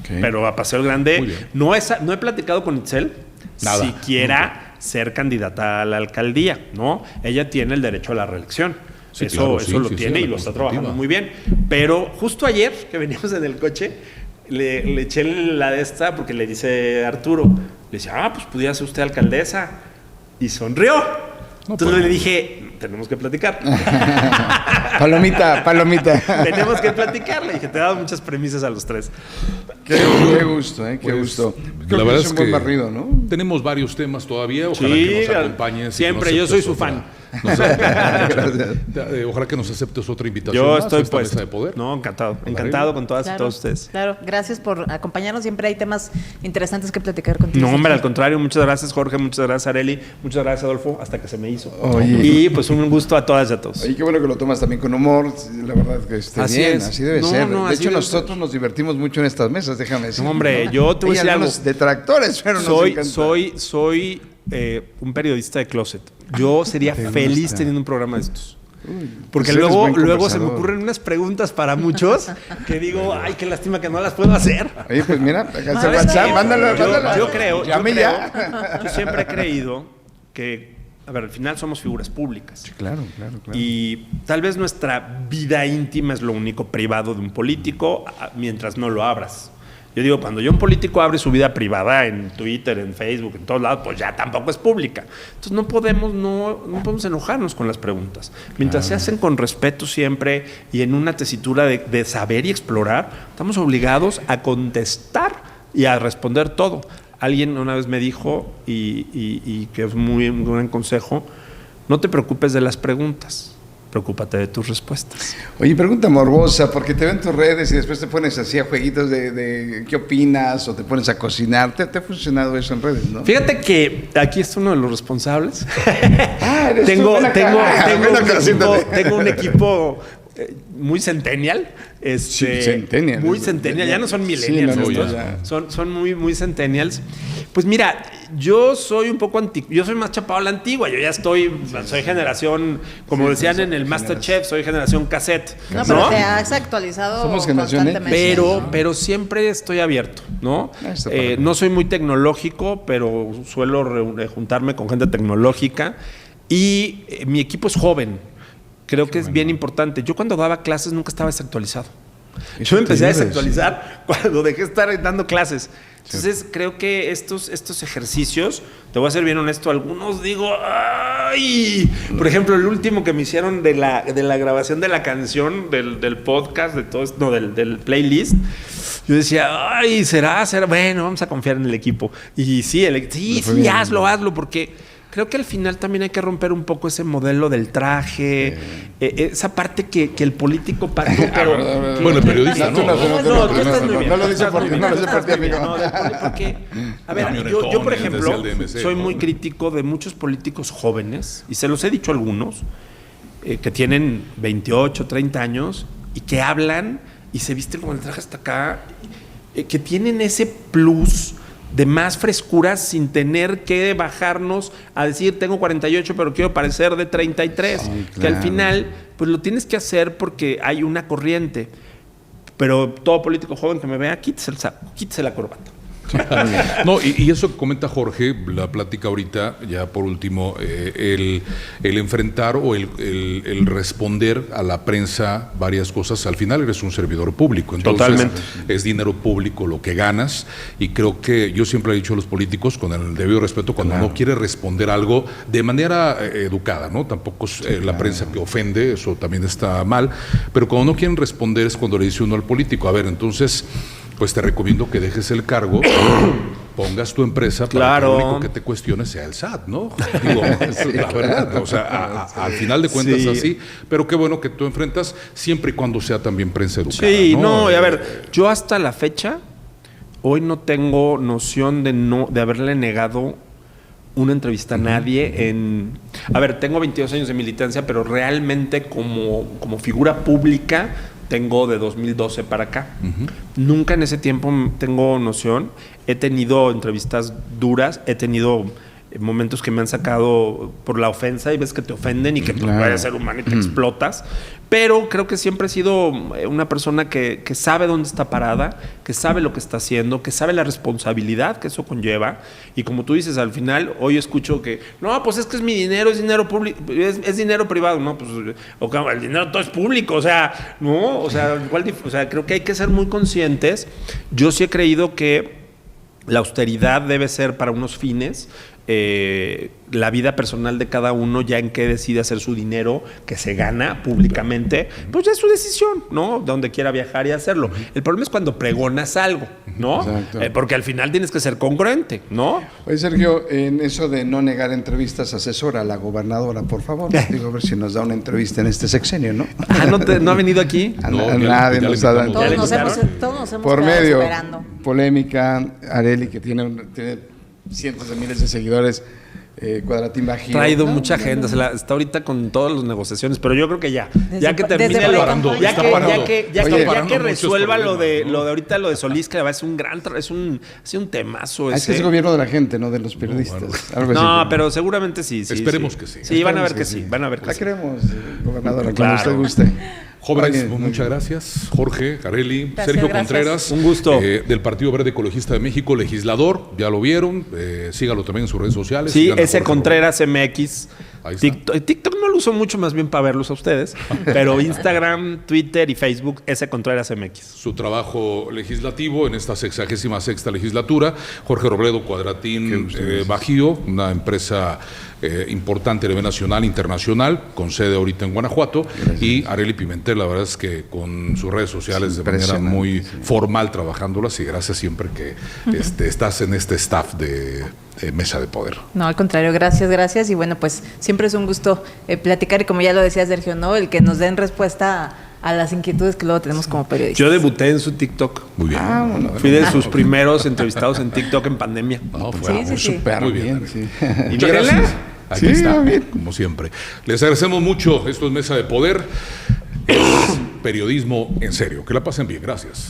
Pero a Paseo el Grande no he platicado con Itzel siquiera ser candidata a la alcaldía, ¿no? Ella tiene el derecho a la reelección. Sí, eso lo tiene y lo está trabajando muy bien. Pero justo ayer que veníamos en el coche, le eché la de esta porque le dice Arturo, le dice, pues pudiera ser usted alcaldesa. Y sonrió. Entonces le dije, tenemos que platicar. Palomita. Tenemos que platicar. Le dije, te he dado muchas premisas a los 3. Qué gusto, qué gusto. La verdad es un que buen barrido, ¿no? Tenemos varios temas todavía. Ojalá que nos acompañes. Siempre, yo soy su fan. Ojalá que nos aceptes otra invitación. Yo estoy puesto. De poder. No, encantado con todas y todos ustedes. Claro, gracias por acompañarnos. Siempre hay temas interesantes que platicar contigo. No, hombre, al contrario. Muchas gracias, Jorge. Muchas gracias, Areli. Muchas gracias, Adolfo. Hasta que se me hizo. Oye. Y pues un gusto a todas y a todos. Oye, qué bueno que lo tomas también con humor. La verdad que esté bien. Así debe ser. De hecho, nosotros nos divertimos mucho en estas mesas, déjame decir. No, hombre, yo te voy a decir algo. Detractores, pero nos encanta. Soy un periodista de closet. Yo sería feliz teniendo un programa de estos. Porque luego se me ocurren unas preguntas para muchos que digo, ay, qué lástima que no las puedo hacer. Oye, pues mira, acá WhatsApp, mándalo. Yo siempre he creído que, a ver, al final somos figuras públicas. Sí, claro. Y tal vez nuestra vida íntima es lo único privado de un político mientras no lo abras. Yo digo, cuando un político abre su vida privada en Twitter, en Facebook, en todos lados, pues ya tampoco es pública. Entonces no podemos enojarnos con las preguntas. Mientras se hacen con respeto siempre y en una tesitura de saber y explorar, estamos obligados a contestar y a responder todo. Alguien una vez me dijo, y que es un buen consejo, no te preocupes de las preguntas. Preocúpate de tus respuestas. Oye, pregunta morbosa, porque te ven tus redes y después te pones así a jueguitos de qué opinas o te pones a cocinar. ¿Te ha funcionado eso en redes, no? Fíjate que aquí está uno de los responsables. Eres tú, tengo ven un equipo muy centennial. Centennial. Muy centennial. Ya no son millennials. Sí, estos. Son muy, muy centennials. Pues mira, yo soy un poco yo soy más chapado a la antigua. Yo ya soy generación, como decían en el MasterChef, soy generación cassette. No, pero te has actualizado Somos generación constantemente. Pero siempre estoy abierto, ¿no? No soy muy tecnológico, pero suelo juntarme con gente tecnológica. Y mi equipo es joven. Creo que es bien importante. Yo cuando daba clases nunca estaba desactualizado. Yo me empecé a desactualizar cuando dejé de estar dando clases. Entonces creo que estos ejercicios, te voy a ser bien honesto, algunos digo, ¡ay! Por ejemplo, el último que me hicieron de la grabación de la canción, del podcast, de todo esto, del playlist, yo decía, ¡ay! ¿Será? Bueno, vamos a confiar en el equipo. Y sí, hazlo, porque creo que al final también hay que romper un poco ese modelo del traje, esa parte que el político pactó, pero... Bueno, el periodista, ¿no? No lo dice por ti, amigo. No, porque, a ver, yo, por ejemplo, soy muy crítico de muchos políticos jóvenes, y se los he dicho a algunos, que tienen 28, 30 años, y que hablan y se visten con el traje hasta acá, que tienen ese plus de más frescura sin tener que bajarnos a decir tengo 48 pero quiero parecer de 33, claro. Que al final pues lo tienes que hacer porque hay una corriente, pero todo político joven que me vea, quítese el saco, quítese la corbata. No, y eso que comenta Jorge, la plática ahorita, ya por último, el enfrentar o el responder a la prensa varias cosas, al final eres un servidor público, entonces totalmente. Es dinero público lo que ganas, y creo que yo siempre he dicho a los políticos, con el debido respeto, cuando no quiere responder algo de manera educada, ¿no? Tampoco es la prensa que ofende, eso también está mal, pero cuando no quieren responder es cuando le dice uno al político, a ver, entonces pues te recomiendo que dejes el cargo, pongas tu empresa para que lo único que te cuestione sea el SAT, ¿no? Digo, la verdad, o sea, al final de cuentas así, pero qué bueno que tú enfrentas siempre y cuando sea también prensa educada. Sí, no, y a ver, yo hasta la fecha, hoy no tengo noción de haberle negado una entrevista a nadie a ver, tengo 22 años de militancia, pero realmente como figura pública tengo de 2012 para acá. Nunca en ese tiempo tengo noción. He tenido entrevistas duras, he tenido momentos que me han sacado por la ofensa y ves que te ofenden y que tú vayas a ser humano y te explotas. Pero creo que siempre he sido una persona que sabe dónde está parada, que sabe lo que está haciendo, que sabe la responsabilidad que eso conlleva. Y como tú dices, al final, hoy escucho que, no, pues es que es mi dinero, es dinero público, es dinero privado. No, pues el dinero todo es público, o sea, no, o sea, creo que hay que ser muy conscientes. Yo sí he creído que la austeridad debe ser para unos fines, la vida personal de cada uno, ya en qué decide hacer su dinero que se gana públicamente, pues ya es su decisión, ¿no? Donde quiera viajar y hacerlo. El problema es cuando pregonas algo, ¿no? Porque al final tienes que ser congruente, ¿no? Oye, Sergio, en eso de no negar entrevistas, asesora a la gobernadora, por favor. Digo, a ver si nos da una entrevista en este sexenio, ¿no? ¿No ha venido aquí? Nadie nos ha dado. Todos nos hemos por quedado medio, esperando. Polémica, Arely, que tiene cientos de miles de seguidores, Cuadratín Bajío. Traído mucha agenda, está ahorita con todas las negociación, pero yo creo que ya que termine ya que resuelva lo de ahorita, lo de Solís, que es un gran es un temazo. Es que es gobierno de la gente, no de los periodistas. Algo no, así, pero seguramente sí. Esperemos que sí. Sí, van a ver que sí. Van a ver que la sí. queremos, gobernadora, cuando usted guste. Jóvenes, muchas gracias. Jorge, Arely, Sergio Contreras. Un gusto. Del Partido Verde Ecologista de México, legislador, ya lo vieron. Sígalo también en sus redes sociales. Sí, ese Contreras MX. Ahí está. TikTok no lo uso mucho, más bien para verlos a ustedes. Pero Instagram, Twitter y Facebook, ese Contreras MX. Su trabajo legislativo en esta 66ª legislatura. Jorge Robledo Cuadratín Bajío, una empresa importante a nivel nacional, internacional, con sede ahorita en Guanajuato. Gracias. Y Arely Pimentel, la verdad es que con sus redes sociales de manera muy formal trabajándolas, y gracias siempre que estás en este staff de Mesa de Poder. No, al contrario, gracias. Y bueno, pues siempre es un gusto platicar, y como ya lo decía Sergio, ¿no? El que nos den respuesta a las inquietudes que luego tenemos como periodistas. Yo debuté en su TikTok. Muy bien. Fui de sus primeros entrevistados en TikTok en pandemia. No, fue súper muy bien. Sí. Muchas gracias. Aquí está, como siempre. Les agradecemos mucho. Esto es Mesa de Poder. Es periodismo en serio. Que la pasen bien. Gracias.